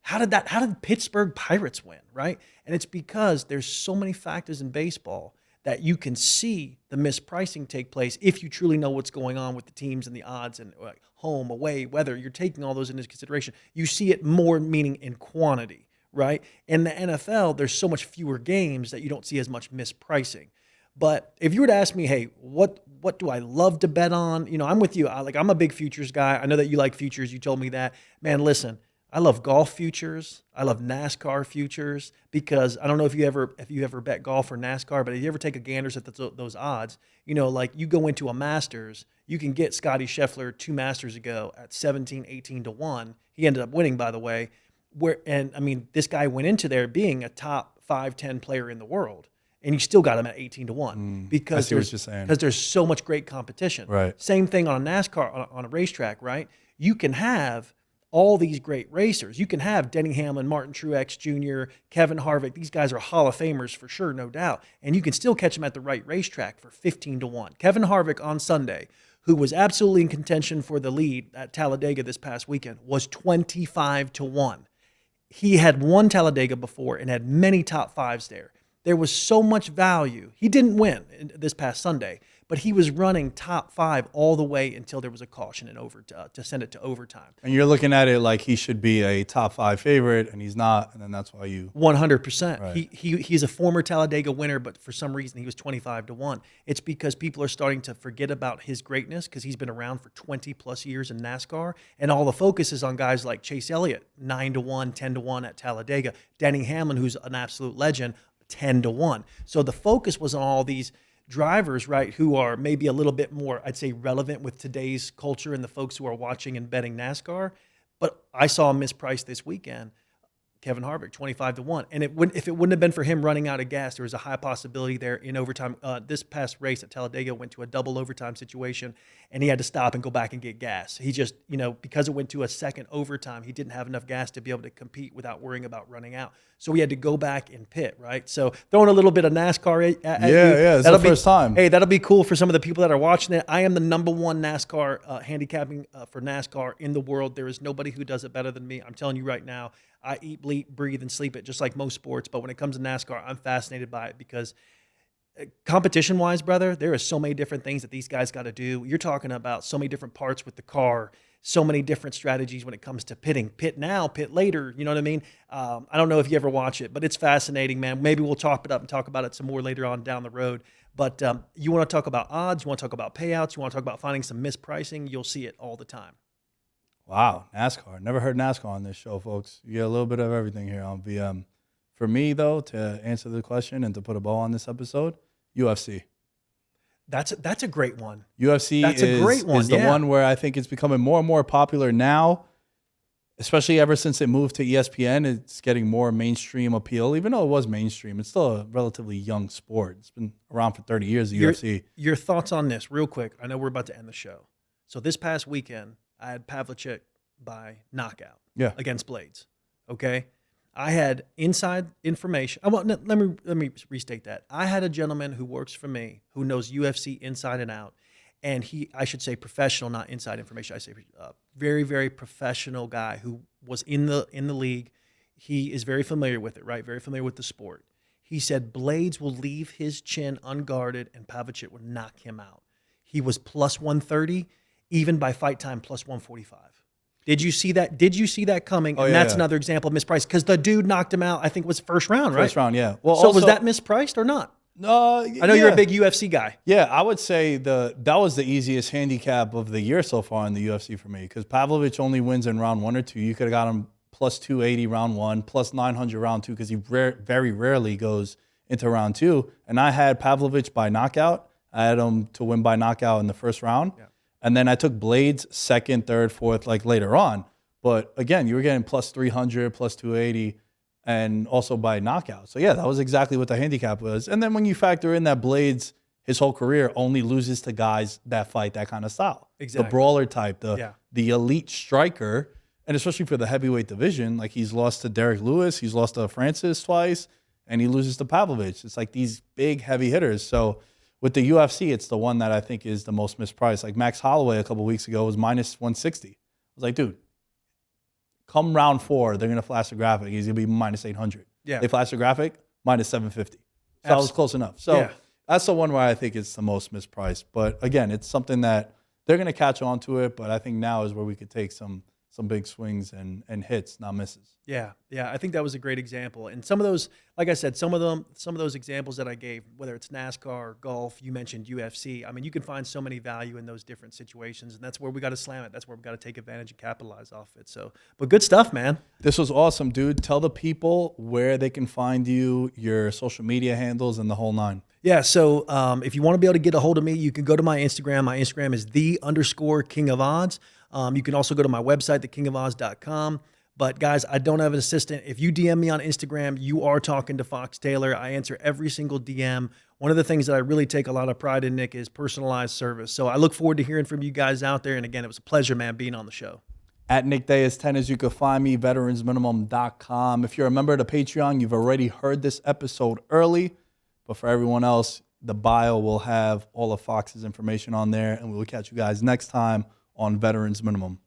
How did Pittsburgh Pirates win, right? And it's because there's so many factors in baseball that you can see the mispricing take place if you truly know what's going on with the teams and the odds and like home, away, weather. You're taking all those into consideration. You see it more, meaning in quantity, right? In the NFL, there's so much fewer games that you don't see as much mispricing. But if you were to ask me, hey, what do I love to bet on? I'm with you. I'm a big futures guy. I know that you like futures. You told me that. Man, listen, I love golf futures. I love NASCAR futures because I don't know if you ever bet golf or NASCAR, but if you ever take a ganders at those odds, like you go into a Masters, you can get Scotty Scheffler 2 Masters ago at 17, 18 to 1. He ended up winning, by the way. This guy went into there being a top 5, 10 player in the world, and you still got him at 18 to 1 because there's so much great competition. Right. Same thing on a NASCAR, on a racetrack, right? You can have all these great racers. You can have Denny Hamlin, Martin Truex Jr., Kevin Harvick. These guys are Hall of Famers for sure, no doubt. And you can still catch them at the right racetrack for 15 to 1. Kevin Harvick on Sunday, who was absolutely in contention for the lead at Talladega this past weekend, was 25 to 1. He had won Talladega before and had many top fives there. There was so much value. He didn't win this past Sunday, but he was running top 5 all the way until there was a caution to send it to overtime. And you're looking at it like he should be a top 5 favorite, and he's not, and then that's why you 100%. Right. He's a former Talladega winner, but for some reason he was 25 to 1. It's because people are starting to forget about his greatness because he's been around for 20 plus years in NASCAR, and all the focus is on guys like Chase Elliott, 9 to 1, 10 to 1 at Talladega, Denny Hamlin, who's an absolute legend, 10 to 1. So the focus was on all these drivers, right, who are maybe a little bit more, I'd say, relevant with today's culture and the folks who are watching and betting NASCAR. But I saw him mispriced this weekend. Kevin Harvick, 25 to 1. And if it wouldn't have been for him running out of gas, there was a high possibility there in overtime. This past race at Talladega went to a double overtime situation, and he had to stop and go back and get gas. He just, because it went to a second overtime, he didn't have enough gas to be able to compete without worrying about running out. So he had to go back and pit, right? So throwing a little bit of NASCAR at you. Yeah, it's the first time. Hey, that'll be cool for some of the people that are watching it. I am the number 1 NASCAR handicapping for NASCAR in the world. There is nobody who does it better than me. I'm telling you right now, I eat, bleed, breathe, and sleep it just like most sports. But when it comes to NASCAR, I'm fascinated by it because competition-wise, brother, there are so many different things that these guys got to do. You're talking about so many different parts with the car, so many different strategies when it comes to pitting. Pit now, pit later, you know what I mean? I don't know if you ever watch it, but it's fascinating, man. Maybe we'll chop it up and talk about it some more later on down the road. But you want to talk about odds, you want to talk about payouts, you want to talk about finding some mispricing, you'll see it all the time. Wow, NASCAR. Never heard NASCAR on this show, folks. You get a little bit of everything here on VM. For me, though, to answer the question and to put a bow on this episode, UFC. That's a great one. UFC is the one where I think it's becoming more and more popular now. especially ever since it moved to ESPN, it's getting more mainstream appeal. Even though it was mainstream, it's still a relatively young sport. It's been around for 30 years, the UFC. Your thoughts on this, real quick. I know we're about to end the show. So this past weekend, I had Pavlicek by knockout against Blades. Okay? I had inside information. Let me restate that. I had a gentleman who works for me who knows UFC inside and out. And I should say professional, not inside information. I say very, very professional guy who was in the league. He is very familiar with it, right? Very familiar with the sport. He said Blades will leave his chin unguarded and Pavlicek would knock him out. He was plus 130, even by fight time plus 145. Did you see that? Did you see that coming? And that's another example of mispriced because the dude knocked him out. I think it was first round, right? First round, yeah. Well, so was that mispriced or not? I know you're a big UFC guy. Yeah, I would say that was the easiest handicap of the year so far in the UFC for me because Pavlovich only wins in round 1 or 2. You could have got him plus 280 round 1, plus 900 round 2 because he very rarely goes into round 2. And I had Pavlovich by knockout. I had him to win by knockout in the first round. Yeah. And then I took Blades second, third, fourth, like later on. But again, you were getting plus 300, plus 280. And also by knockout. So, yeah, that was exactly what the handicap was. And then when you factor in that Blades, his whole career only loses to guys that fight that kind of style. Exactly. The brawler type, the elite striker, and especially for the heavyweight division, like he's lost to Derek Lewis, he's lost to Francis twice, and he loses to Pavlovich. It's like these big, heavy hitters. So with the UFC, it's the one that I think is the most mispriced. Like Max Holloway a couple weeks ago was minus 160. I was like, dude, come round 4, they're going to flash the graphic. He's going to be minus 800. Yeah. They flash the graphic, minus 750. So that was close enough. So that's the one where I think it's the most mispriced. But again, it's something that they're going to catch on to it. But I think now is where we could take some big swings and hits, not misses. Yeah. I think that was a great example. And some of those, like I said, some of those examples that I gave, whether it's NASCAR, golf, you mentioned UFC. I mean, you can find so many value in those different situations, and that's where we got to slam it. That's where we got to take advantage and capitalize off it. So, but good stuff, man. This was awesome, dude. Tell the people where they can find you, your social media handles, and the whole nine. Yeah, so if you want to be able to get a hold of me, you can go to my Instagram. My Instagram is _King of Odds. You can also go to my website, thekingofodds.com. But guys, I don't have an assistant. If you DM me on Instagram, you are talking to Fox Taylor. I answer every single DM. One of the things that I really take a lot of pride in, Nick, is personalized service. So I look forward to hearing from you guys out there. And again, it was a pleasure, man, being on the show. At Nick Diaz Tennis, you can find me, veteransminimum.com. If you're a member of the Patreon, you've already heard this episode early. But for everyone else, the bio will have all of Fox's information on there. And we will catch you guys next time on Veterans Minimum.